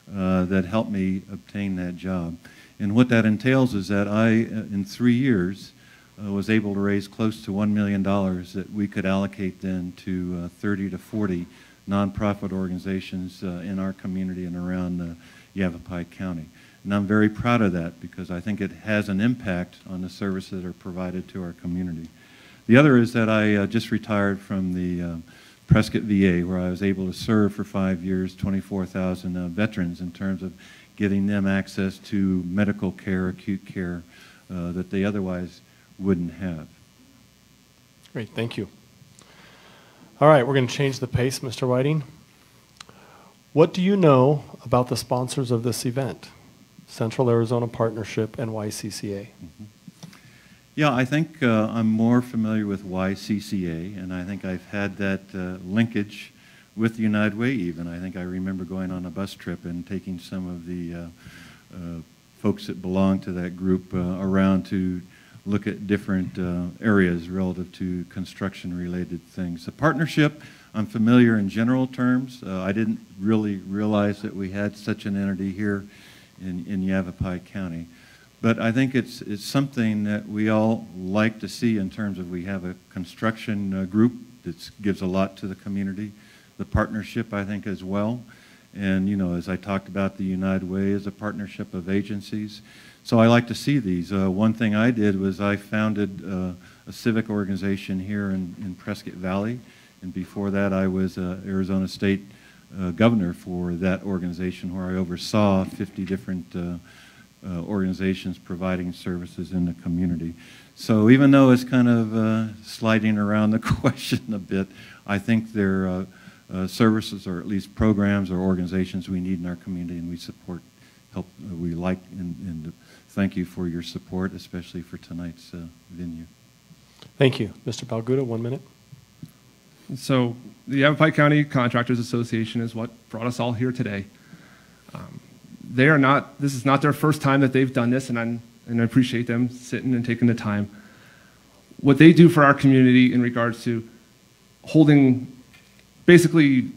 that helped me obtain that job. And what that entails is that I, in 3 years, was able to raise close to $1 million that we could allocate then to 30 to 40 nonprofit organizations in our community and around Yavapai County. And I'm very proud of that because I think it has an impact on the services that are provided to our community. The other is that I just retired from the Prescott VA, where I was able to serve for 5 years, 24,000 veterans in terms of getting them access to medical care, acute care that they otherwise wouldn't have. Great, thank you. All right, we're going to change the pace, Mr. Whiting. What do you know about the sponsors of this event? Central Arizona Partnership and YCCA. Mm-hmm. Yeah, I think I'm more familiar with YCCA, and I think I've had that linkage with the United Way even. I think I remember going on a bus trip and taking some of the folks that belong to that group around to look at different areas relative to construction-related things. The partnership, I'm familiar in general terms. I didn't really realize that we had such an entity here in Yavapai County. But I think it's something that we all like to see in terms of we have a construction group that gives a lot to the community. The partnership, I think, as well. And, you know, as I talked about, the United Way is a partnership of agencies. So I like to see these. One thing I did was I founded a civic organization here in Prescott Valley. And before that, I was Arizona State governor for that organization, where I oversaw 50 different organizations providing services in the community. So even though it's kind of sliding around the question a bit, I think they're services, or at least programs or organizations we need in our community, and we support, help, we like, and thank you for your support, especially for tonight's venue. Thank you. Mr. Palguta, 1 minute. So the Yavapai County Contractors Association is what brought us all here today. They are not, this is not their first time that they've done this, and I appreciate them sitting and taking the time. What they do for our community in regards to holding basically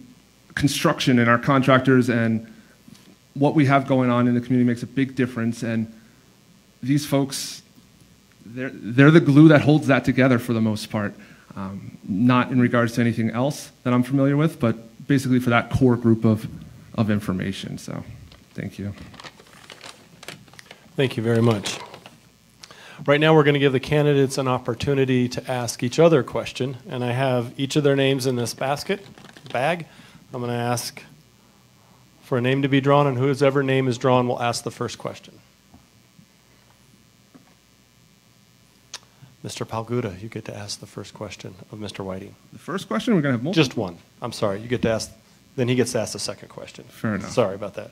construction and our contractors and what we have going on in the community makes a big difference. And these folks, they're the glue that holds that together for the most part. Not in regards to anything else that I'm familiar with, but basically for that core group of information. So thank you. Thank you very much. Right now we're going to give the candidates an opportunity to ask each other a question, and I have each of their names in this bag. I'm going to ask for a name to be drawn, and whoever name is drawn will ask the first question. Mr. Palguta, you get to ask the first question of Mr. Whiting. The first question, we're going to have multiple? Just one. I'm sorry. You get to ask, then he gets to ask the second question. Fair enough. Sorry about that.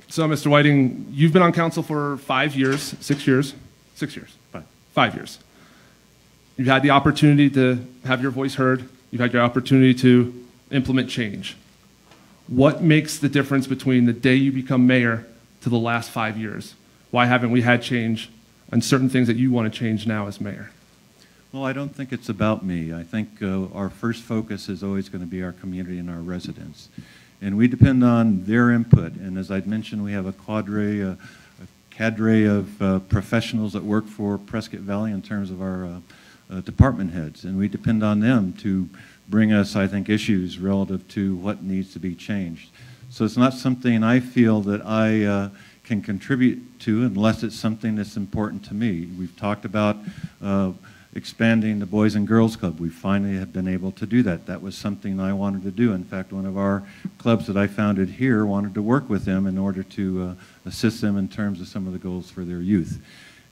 So, Mr. Whiting, you've been on council for 5 years, 6 years, 6 years, 5 years. You've had the opportunity to have your voice heard. You've had your opportunity to implement change. What makes the difference between the day you become mayor to the last 5 years? Why haven't we had change on certain things that you want to change now as mayor? Well, I don't think it's about me. I think our first focus is always going to be our community and our residents. And we depend on their input. And as I'd mentioned, we have a cadre of professionals that work for Prescott Valley in terms of our department heads. And we depend on them to bring us, I think, issues relative to what needs to be changed. So it's not something I feel that I can contribute to unless it's something that's important to me. We've talked about expanding the Boys and Girls Club. We finally have been able to do that. That was something I wanted to do. In fact, one of our clubs that I founded here wanted to work with them in order to assist them in terms of some of the goals for their youth.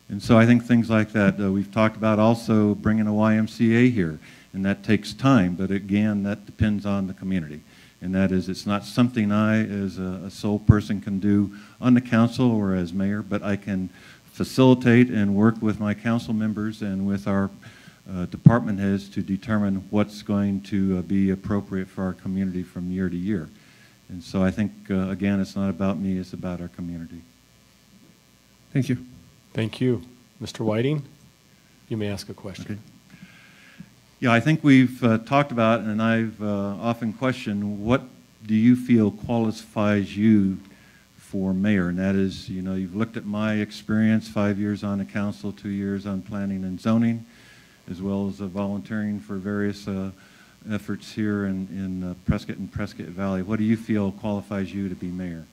And so I think things like that. We've talked about also bringing a YMCA here, and that takes time, but again, that depends on the community. And that is, it's not something I, as a sole person, can do on the council or as mayor, but I can facilitate and work with my council members and with our department heads to determine what's going to be appropriate for our community from year to year. And so I think, again, it's not about me, it's about our community. Thank you. Thank you. Mr. Whiting, you may ask a question. Okay. Yeah, I think we've talked about, and I've often questioned, what do you feel qualifies you for mayor? And that is, you know, you've looked at my experience, 5 years on the council, 2 years on planning and zoning, as well as volunteering for various efforts here in Prescott and Prescott Valley. What do you feel qualifies you to be mayor?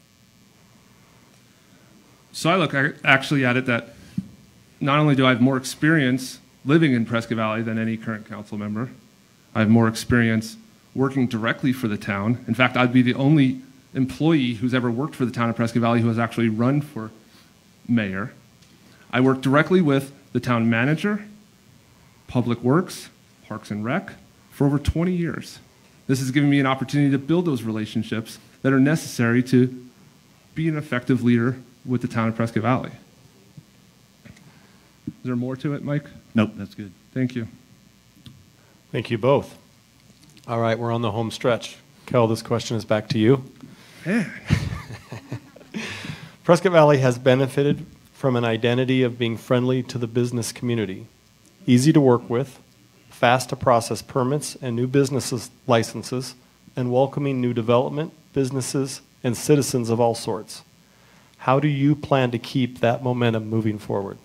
So I look actually at it that not only do I have more experience living in Prescott Valley than any current council member, I have more experience working directly for the town. In fact, I'd be the only employee who's ever worked for the town of Prescott Valley who has actually run for mayor. I work directly with the town manager, Public Works, Parks and Rec, for over 20 years. This has given me an opportunity to build those relationships that are necessary to be an effective leader with the town of Prescott Valley. Is there more to it, Mike? Nope, that's good. Thank you. Thank you both. All right, we're on the home stretch. Kell, this question is back to you. Man. Prescott Valley has benefited from an identity of being friendly to the business community, easy to work with, fast to process permits and new business licenses, and welcoming new development, businesses, and citizens of all sorts. How do you plan to keep that momentum moving forward?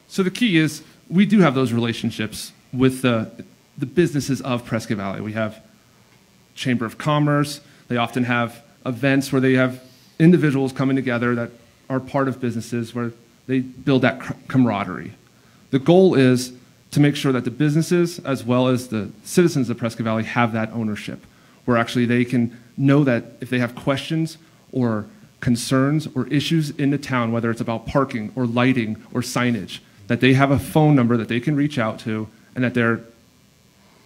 So the key is we do have those relationships with the businesses of Prescott Valley. We have Chamber of Commerce. They often have events where they have individuals coming together that are part of businesses where they build that camaraderie. The goal is to make sure that the businesses as well as the citizens of Prescott Valley have that ownership, where actually they can know that if they have questions or concerns or issues in the town, whether it's about parking or lighting or signage, that they have a phone number that they can reach out to and that their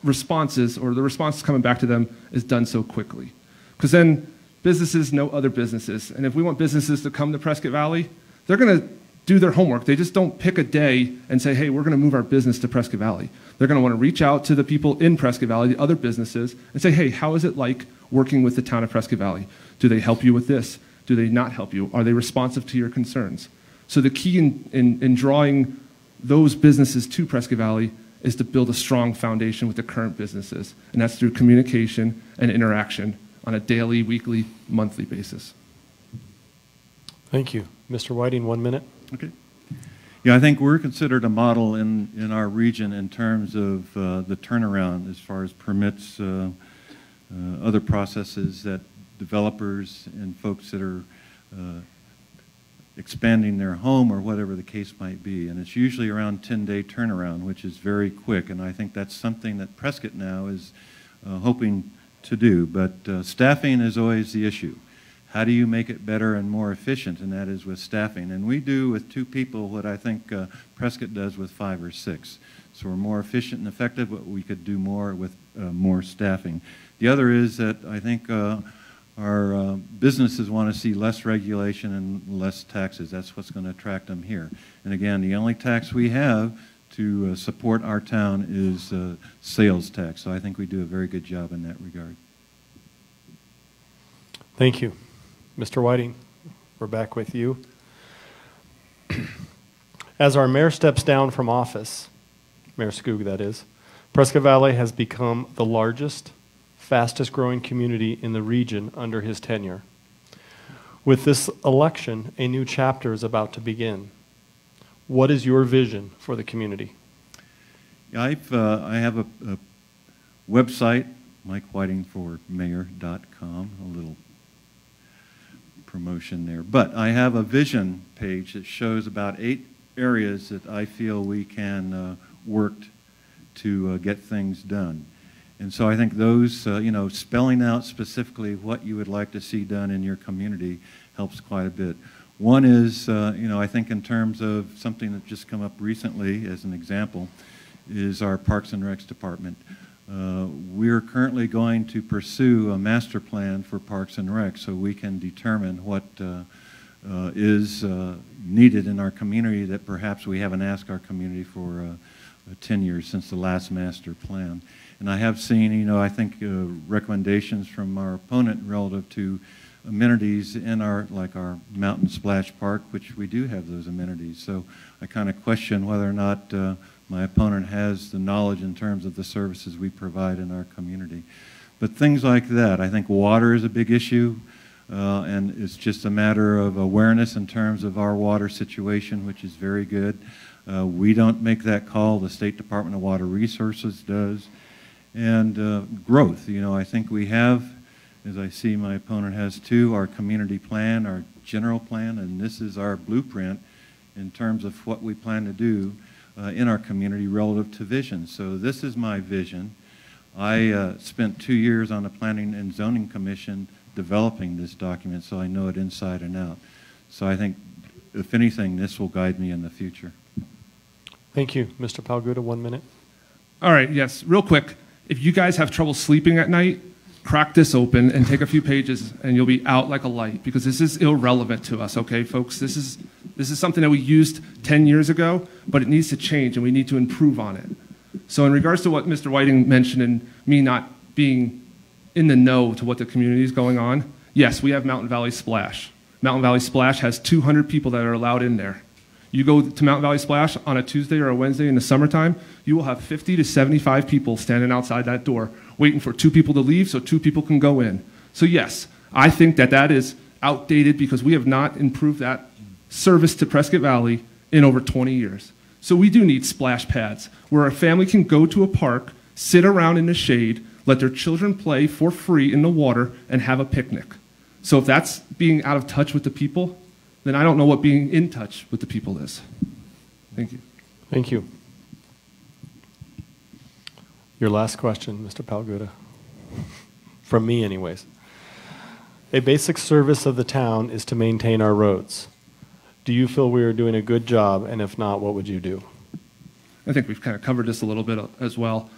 responses or the response coming back to them is done so quickly. Because then businesses know other businesses. And if we want businesses to come to Prescott Valley, they're going to do their homework. They just don't pick a day and say, hey, we're going to move our business to Prescott Valley. They're going to want to reach out to the people in Prescott Valley, the other businesses, and say, hey, how is it like working with the town of Prescott Valley? Do they help you with this? Do they not help you? Are they responsive to your concerns? So the key in drawing those businesses to Prescott Valley is to build a strong foundation with the current businesses, and that's through communication and interaction on a daily, weekly, monthly basis. Thank you. Mr. Whiting, 1 minute. Okay. Yeah, I think we're considered a model in our region in terms of the turnaround as far as permits, other processes that developers and folks that are expanding their home or whatever the case might be. And it's usually around 10-day turnaround, which is very quick. And I think that's something that Prescott now is hoping to do. But staffing is always the issue. How do you make it better and more efficient? And that is with staffing. And we do with 2 people what I think Prescott does with 5 or 6. So we're more efficient and effective, but we could do more with more staffing. The other is that I think our businesses want to see less regulation and less taxes. That's what's going to attract them here. And again, the only tax we have to support our town is sales tax. So I think we do a very good job in that regard. Thank you. Mr. Whiting, we're back with you. As our mayor steps down from office, Mayor Skoog that is, Prescott Valley has become the largest, fastest growing community in the region under his tenure. With this election, a new chapter is about to begin. What is your vision for the community? I have a website, MikeWhitingForMayor.com, a little promotion there. But I have a vision page that shows about 8 areas that I feel we can work to get things done. And so I think those, spelling out specifically what you would like to see done in your community helps quite a bit. One is, I think in terms of something that just come up recently as an example, is our Parks and Recs department. We're currently going to pursue a master plan for Parks and Rec so we can determine what is needed in our community that perhaps we haven't asked our community for 10 years since the last master plan. And I have seen, I think recommendations from our opponent relative to amenities in like our Mountain Splash Park, which we do have those amenities. So I kind of question whether or not My opponent has the knowledge in terms of the services we provide in our community. But things like that, I think water is a big issue, and it's just a matter of awareness in terms of our water situation, which is very good. We don't make that call, the State Department of Water Resources does. And growth, you know, I think we have, as I see my opponent has too, our community plan, our general plan, and this is our blueprint in terms of what we plan to do in our community relative to vision. So this is my vision. I spent 2 years on the Planning and Zoning Commission developing this document, so I know it inside and out. So I think, if anything, this will guide me in the future. Thank you. Mr. Palguta, 1 minute. All right, yes, real quick. If you guys have trouble sleeping at night, crack this open and take a few pages and you'll be out like a light, because this is irrelevant to us, okay, folks? This is something that we used 10 years ago, but it needs to change and we need to improve on it. So in regards to what Mr. Whiting mentioned and me not being in the know to what the community is going on, yes, we have Mountain Valley Splash. Mountain Valley Splash has 200 people that are allowed in there. You go to Mountain Valley Splash on a Tuesday or a Wednesday in the summertime, you will have 50 to 75 people standing outside that door waiting for 2 people to leave so 2 people can go in. So yes, I think that that is outdated because we have not improved that service to Prescott Valley in over 20 years. So we do need splash pads where a family can go to a park, sit around in the shade, let their children play for free in the water, and have a picnic. So if that's being out of touch with the people, then I don't know what being in touch with the people is. Thank you. Thank you. Your last question, Mr. Palguta. From me, anyways. A basic service of the town is to maintain our roads. Do you feel we are doing a good job? And if not, what would you do? I think we've kind of covered this a little bit as well.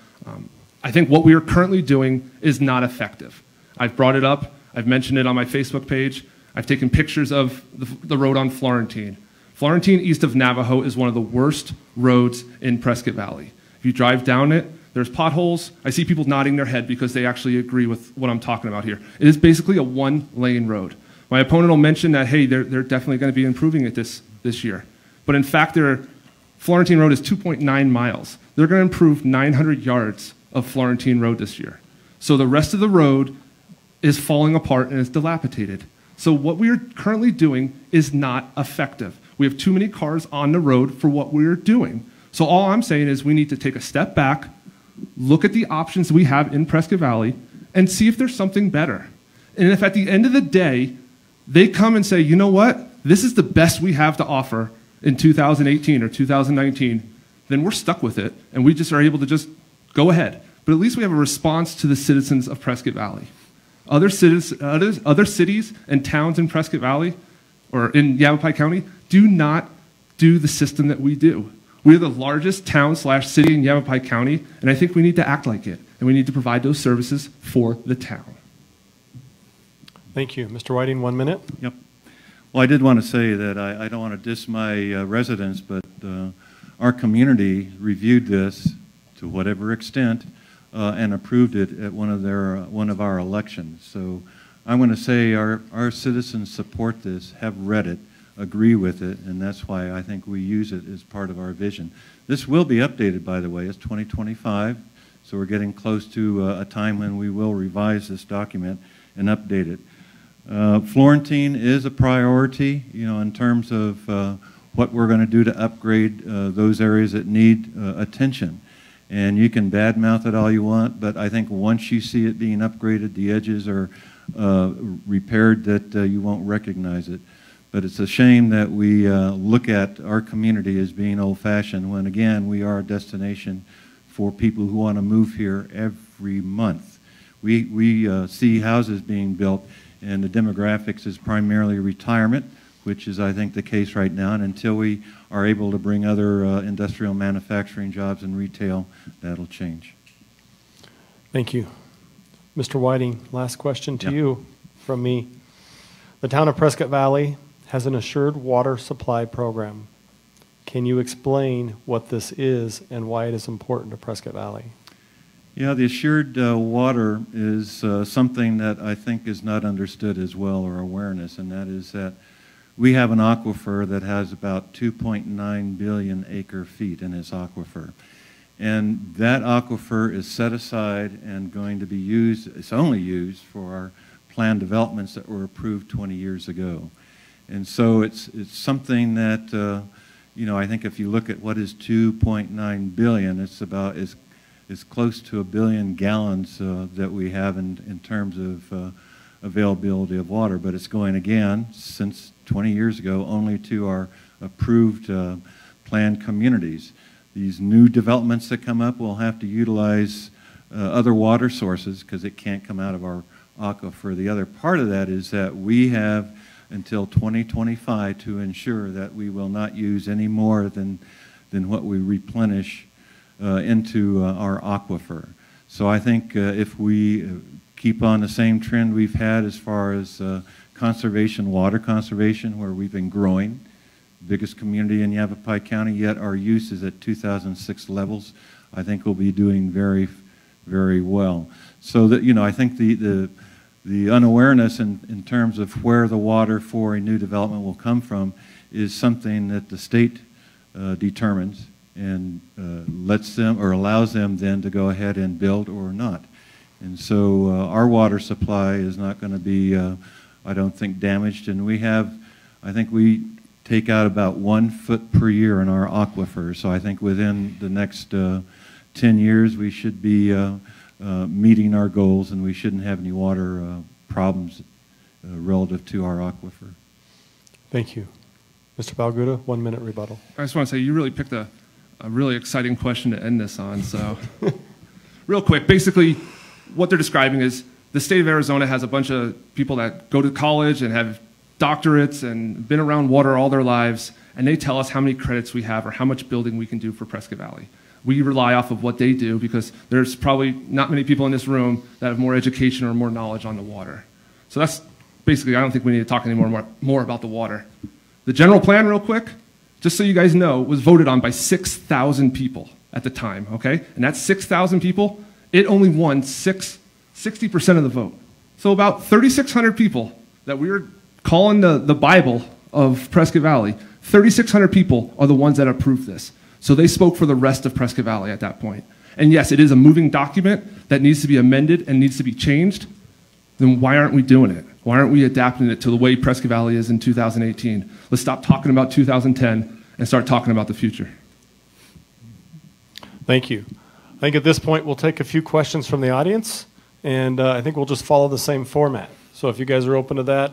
I think what we are currently doing is not effective. I've brought it up. I've mentioned it on my Facebook page. I've taken pictures of the road on Florentine. Florentine east of Navajo is one of the worst roads in Prescott Valley. If you drive down it, there's potholes. I see people nodding their head because they actually agree with what I'm talking about here. It is basically a one-lane road. My opponent will mention that, hey, they're definitely going to be improving it this year. But in fact, Florentine Road is 2.9 miles. They're going to improve 900 yards of Florentine Road this year. So the rest of the road is falling apart and is dilapidated. So what we are currently doing is not effective. We have too many cars on the road for what we're doing. So all I'm saying is we need to take a step back, look at the options we have in Prescott Valley, and see if there's something better. And if at the end of the day, they come and say, you know what, this is the best we have to offer in 2018 or 2019, then we're stuck with it, and we just are able to just go ahead. But at least we have a response to the citizens of Prescott Valley. Other cities and towns in Prescott Valley or in Yavapai County do not do the system that we do. We're the largest town/city in Yavapai County, and I think we need to act like it, and we need to provide those services for the town. Thank you. Mr. Whiting, 1 minute. Yep. Well, I did want to say that I don't want to diss my residents, but our community reviewed this to whatever extent and approved it at one of our elections. So I'm going to say our citizens support this, have read it, agree with it, and that's why I think we use it as part of our vision. This will be updated, by the way. It's 2025, so we're getting close to a time when we will revise this document and update it. Florentine is a priority, you know, in terms of what we're going to do to upgrade those areas that need attention. And you can badmouth it all you want, but I think once you see it being upgraded, the edges are repaired, that you won't recognize it. But it's a shame that we look at our community as being old-fashioned when, again, we are a destination for people who want to move here every month. We see houses being built, and the demographics is primarily retirement, which is, I think, the case right now. And until we are able to bring other industrial manufacturing jobs and retail, that'll change. Thank you. Mr. Whiting, last question to Yep. you from me. The town of Prescott Valley has an assured water supply program. Can you explain what this is and why it is important to Prescott Valley? Yeah, the assured water is something that I think is not understood as well, or awareness, and that is that we have an aquifer that has about 2.9 billion acre feet in its aquifer. And that aquifer is set aside and going to be used, it's only used for our planned developments that were approved 20 years ago. And so it's something that, you know, I think if you look at what is 2.9 billion, it's about as close to 1 billion gallons that we have in terms of availability of water. But it's going again, since 20 years ago, only to our approved planned communities. These new developments that come up will have to utilize other water sources because it can't come out of our aquifer. The other part of that is that we have until 2025 to ensure that we will not use any more than what we replenish into our aquifer. So I think if we keep on the same trend we've had as far as conservation, water conservation, where we've been growing, biggest community in Yavapai County, yet our use is at 2006 levels, I think we'll be doing very, very well. So that, you know, I think the unawareness in terms of where the water for a new development will come from is something that the state determines and lets them or allows them then to go ahead and build or not. And so our water supply is not going to be, I don't think, damaged. And we have, I think we take out about 1 foot per year in our aquifer. So I think within the next 10 years we should be meeting our goals, and we shouldn't have any water problems relative to our aquifer. Thank you. Mr. Palguta, 1 minute rebuttal. I just want to say you really picked a really exciting question to end this on. So real quick, basically what they're describing is the state of Arizona has a bunch of people that go to college and have doctorates and been around water all their lives, and they tell us how many credits we have or how much building we can do for Prescott Valley. We rely off of what they do because there's probably not many people in this room that have more education or more knowledge on the water. So that's basically, I don't think we need to talk anymore more about the water. The general plan, real quick, just so you guys know, was voted on by 6,000 people at the time, okay? And that 6,000 people, it only won 60% of the vote. So about 3,600 people that we were calling the Bible of Prescott Valley, 3,600 people are the ones that approved this. So they spoke for the rest of Prescott Valley at that point. And yes, it is a moving document that needs to be amended and needs to be changed. Then why aren't we doing it? Why aren't we adapting it to the way Prescott Valley is in 2018? Let's stop talking about 2010 and start talking about the future. Thank you. I think at this point we'll take a few questions from the audience, and I think we'll just follow the same format. So if you guys are open to that,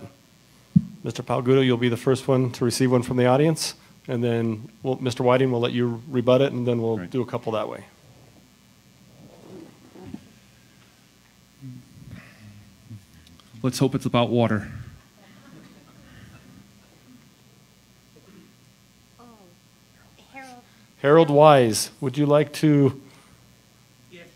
Mr. Palguta, you'll be the first one to receive one from the audience, and then Mr. Whiting will let you rebut it, and then we'll do a couple that way. Let's hope it's about water. Harold Wise, would you like to? Yes.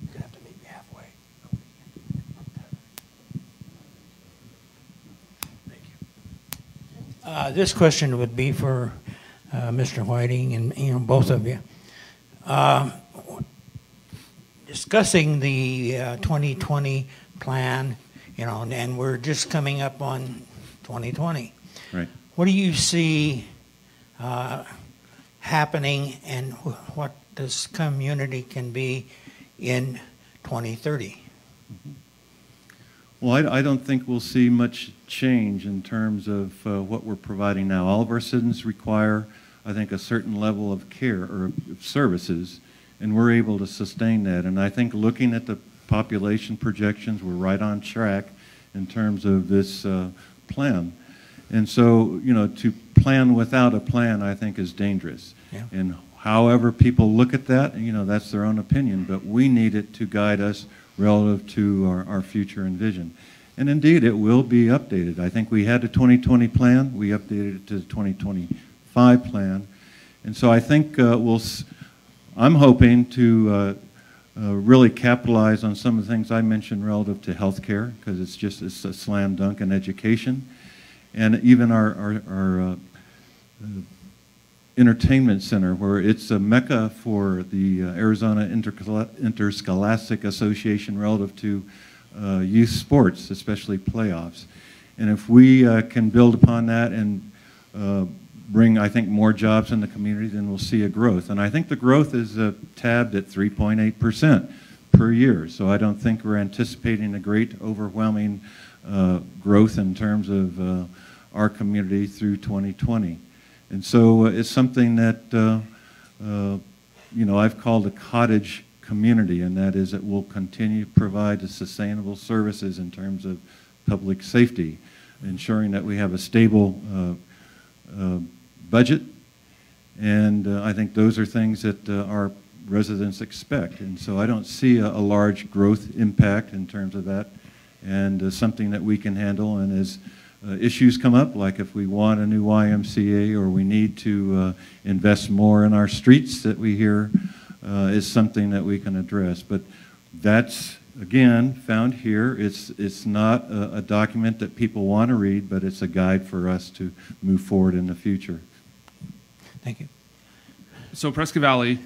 You're gonna have to meet me halfway. Thank you. This question would be for Mr. Whiting and both of you. Discussing the 2020 plan, and we're just coming up on 2020. Right. What do you see happening, and what this community can be in 2030? Well, I don't think we'll see much change in terms of what we're providing now. All of our citizens require, I think, a certain level of care or of services, and we're able to sustain that. And I think looking at the population projections, we're right on track in terms of this plan. And so, to plan without a plan, I think, is dangerous. Yeah. And however people look at that, that's their own opinion, but we need it to guide us relative to our future and vision. And indeed, it will be updated. I think we had a 2020 plan. We updated it to the 2025 plan. And so I think I'm hoping to really capitalize on some of the things I mentioned relative to healthcare, because it's a slam dunk in education. And even our entertainment center where it's a mecca for the Arizona Interscholastic Association relative to youth sports, especially playoffs. And if we can build upon that and bring, I think, more jobs in the community, then we'll see a growth. And I think the growth is tabbed at 3.8% per year. So I don't think we're anticipating a great, overwhelming growth in terms of our community through 2020. And so it's something that, you know, I've called a cottage community, and that is it will continue to provide the sustainable services in terms of public safety, ensuring that we have a stable budget. And I think those are things that our residents expect. And so I don't see a large growth impact in terms of that, and something that we can handle. And as issues come up, like if we want a new YMCA or we need to invest more in our streets that we hear, is something that we can address. But that's, again, found here. It's not a document that people want to read, but it's a guide for us to move forward in the future. Thank you. So Prescott Valley,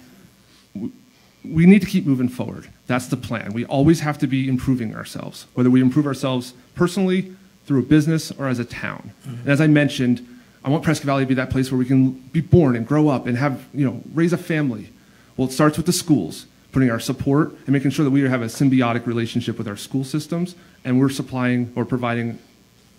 we need to keep moving forward. That's the plan. We always have to be improving ourselves, whether we improve ourselves personally, through a business, or as a town. Mm-hmm. And as I mentioned, I want Prescott Valley to be that place where we can be born and grow up and have, you know, raise a family. Well, it starts with the schools, putting our support and making sure that we have a symbiotic relationship with our school systems, and we're supplying or providing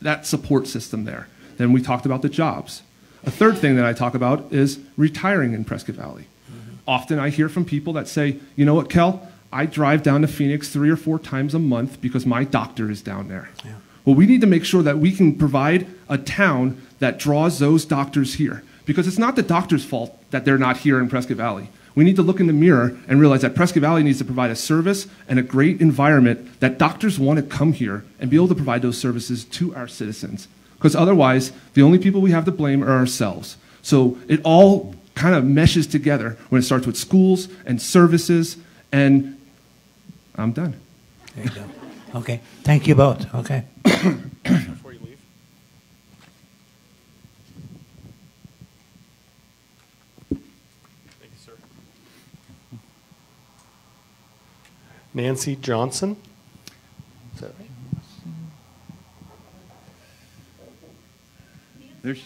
that support system there. Then we talked about the jobs. A third thing that I talk about is retiring in Prescott Valley. Mm-hmm. Often I hear from people that say, you know what, Kell, I drive down to Phoenix 3 or 4 times a month because my doctor is down there. Yeah. Well, we need to make sure that we can provide a town that draws those doctors here, because it's not the doctor's fault that they're not here in Prescott Valley. We need to look in the mirror and realize that Prescott Valley needs to provide a service and a great environment that doctors want to come here and be able to provide those services to our citizens. Because otherwise, the only people we have to blame are ourselves. So it all kind of meshes together when it starts with schools and services, and I'm done. There you go. Okay. Thank you both. Okay. Before you leave. Thank you, sir. Nancy Johnson. Is that right? There's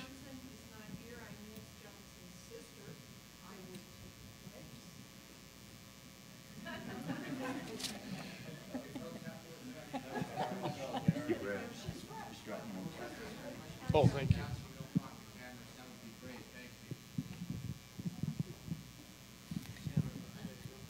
Oh, thank you.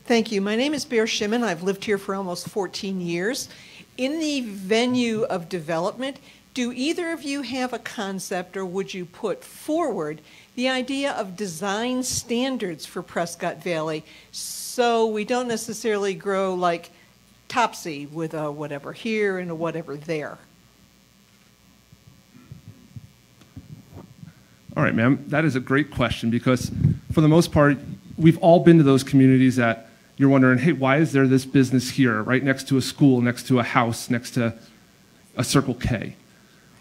Thank you. My name is Bear Shimon. I've lived here for almost 14 years. In the venue of development, do either of you have a concept, or would you put forward the idea of design standards for Prescott Valley so we don't necessarily grow like Topsy with a whatever here and a whatever there? All right, ma'am, that is a great question, because for the most part, we've all been to those communities that you're wondering, hey, why is there this business here, right next to a school, next to a house, next to a Circle K?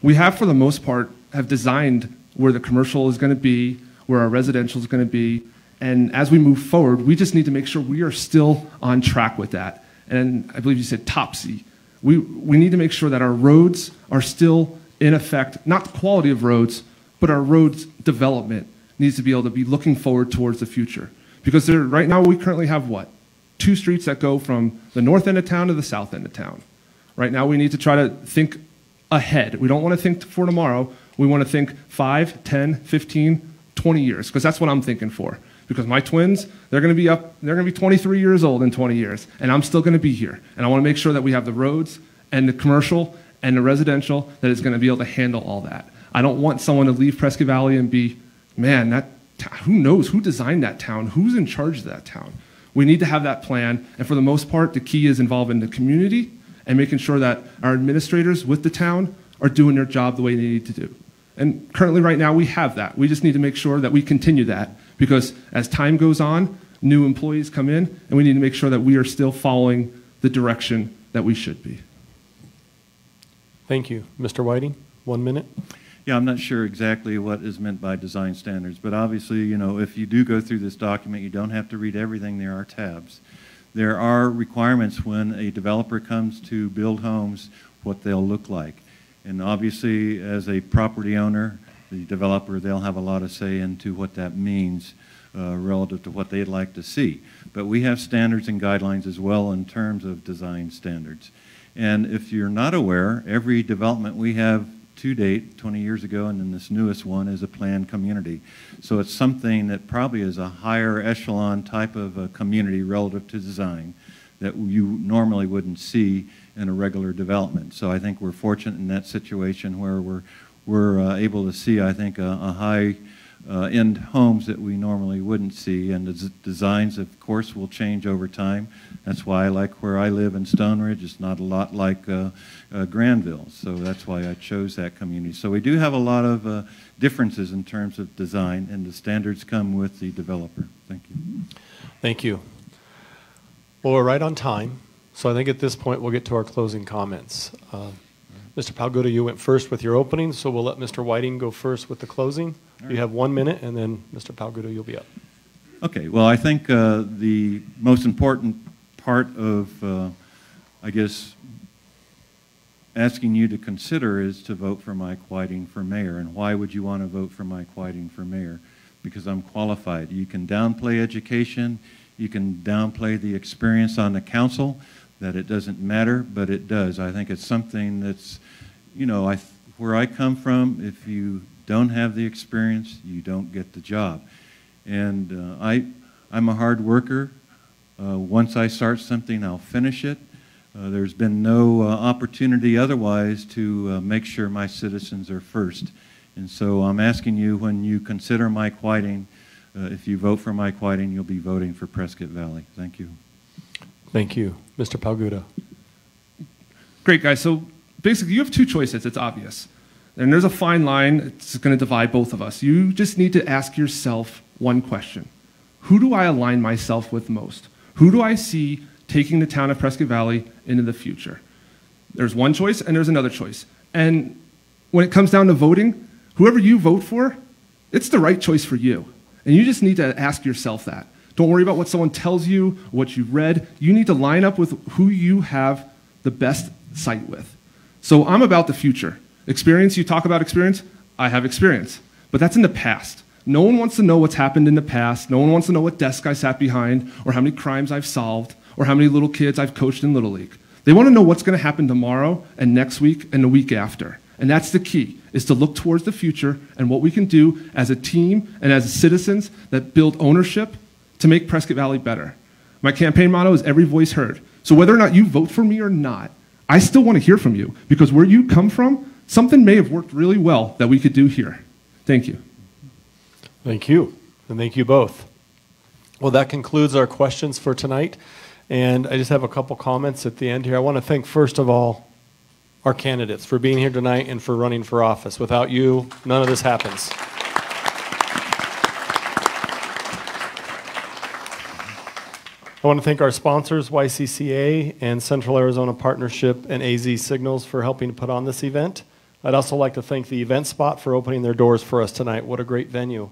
We have, for the most part, have designed where the commercial is going to be, where our residential is going to be, and as we move forward, we just need to make sure we are still on track with that. And I believe you said Topsy. We need to make sure that our roads are still in effect, not the quality of roads, but our roads development needs to be able to be looking forward towards the future. Because right now we currently have what? 2 streets that go from the north end of town to the south end of town. Right now we need to try to think ahead. We don't want to think for tomorrow. We want to think 5, 10, 15, 20 years, because that's what I'm thinking for. Because my twins, they're going to be 23 years old in 20 years, and I'm still going to be here. And I want to make sure that we have the roads and the commercial and the residential that is going to be able to handle all that. I don't want someone to leave Prescott Valley and be, man, who knows who designed that town? Who's in charge of that town? We need to have that plan, and for the most part, the key is involving the community and making sure that our administrators with the town are doing their job the way they need to do. And currently, right now, we have that. We just need to make sure that we continue that, because as time goes on, new employees come in, and we need to make sure that we are still following the direction that we should be. Thank you. Mr. Whiting, 1 minute. Yeah, I'm not sure exactly what is meant by design standards, but obviously, you know, if you do go through this document, you don't have to read everything. There are tabs. There are requirements when a developer comes to build homes, what they'll look like. And obviously, as a property owner, the developer, they'll have a lot of say into what that means relative to what they'd like to see. But we have standards and guidelines as well in terms of design standards. And if you're not aware, every development we have to date, 20 years ago, and then this newest one is a planned community. So it's something that probably is a higher echelon type of a community relative to design that you normally wouldn't see in a regular development. So I think we're fortunate in that situation where we're able to see, I think, a high end homes that we normally wouldn't see, and the designs, of course, will change over time. That's why I like where I live in Stone Ridge. It's not a lot like Granville, so that's why I chose that community. So we do have a lot of differences in terms of design, and the standards come with the developer. Thank you. Thank you. Well, we're right on time, so I think at this point we'll get to our closing comments. Mr. Palguta, you went first with your opening, so we'll let Mr. Whiting go first with the closing. You have 1 minute, and then Mr. Palguta, you'll be up. Okay, well, I think the most important part of, I guess, asking you to consider is to vote for Mike Whiting for mayor. And why would you want to vote for Mike Whiting for mayor? Because I'm qualified. You can downplay education, you can downplay the experience on the council, that it doesn't matter, but it does. I think it's something that's, you know, where I come from, if you don't have the experience, you don't get the job. And I'm a hard worker. Once I start something, I'll finish it. There's been no opportunity otherwise to make sure my citizens are first. And so I'm asking you, when you consider Mike Whiting, if you vote for Mike Whiting, you'll be voting for Prescott Valley. Thank you. Thank you. Mr. Palguta. Great, guys. So basically, you have two choices. It's obvious. And there's a fine line. It's going to divide both of us. You just need to ask yourself one question. Who do I align myself with most? Who do I see taking the town of Prescott Valley into the future? There's one choice, and there's another choice. And when it comes down to voting, whoever you vote for, it's the right choice for you. And you just need to ask yourself that. Don't worry about what someone tells you, what you've read. You need to line up with who you have the best sight with. So I'm about the future. Experience, you talk about experience, I have experience. But that's in the past. No one wants to know what's happened in the past. No one wants to know what desk I sat behind, or how many crimes I've solved, or how many little kids I've coached in Little League. They want to know what's going to happen tomorrow and next week and the week after. And that's the key, is to look towards the future and what we can do as a team and as citizens that build ownership to make Prescott Valley better. My campaign motto is every voice heard. So whether or not you vote for me or not, I still want to hear from you, because where you come from, something may have worked really well that we could do here. Thank you. Thank you, and thank you both. Well, that concludes our questions for tonight, and I just have a couple comments at the end here. I want to thank, first of all, our candidates for being here tonight and for running for office. Without you, none of this happens. I want to thank our sponsors, YCCA and Central Arizona Partnership and AZ Signals, for helping to put on this event. I'd also like to thank the Event Spot for opening their doors for us tonight. What a great venue.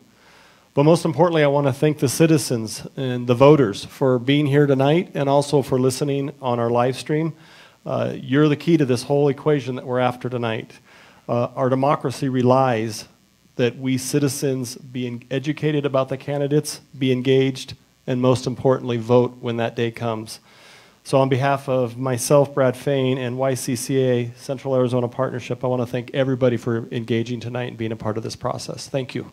But most importantly, I want to thank the citizens and the voters for being here tonight, and also for listening on our live stream. You're the key to this whole equation that we're after tonight. Our democracy relies that we citizens be educated about the candidates, be engaged, and most importantly, vote when that day comes. So on behalf of myself, Brad Fain, and YCCA, Central Arizona Partnership, I want to thank everybody for engaging tonight and being a part of this process. Thank you.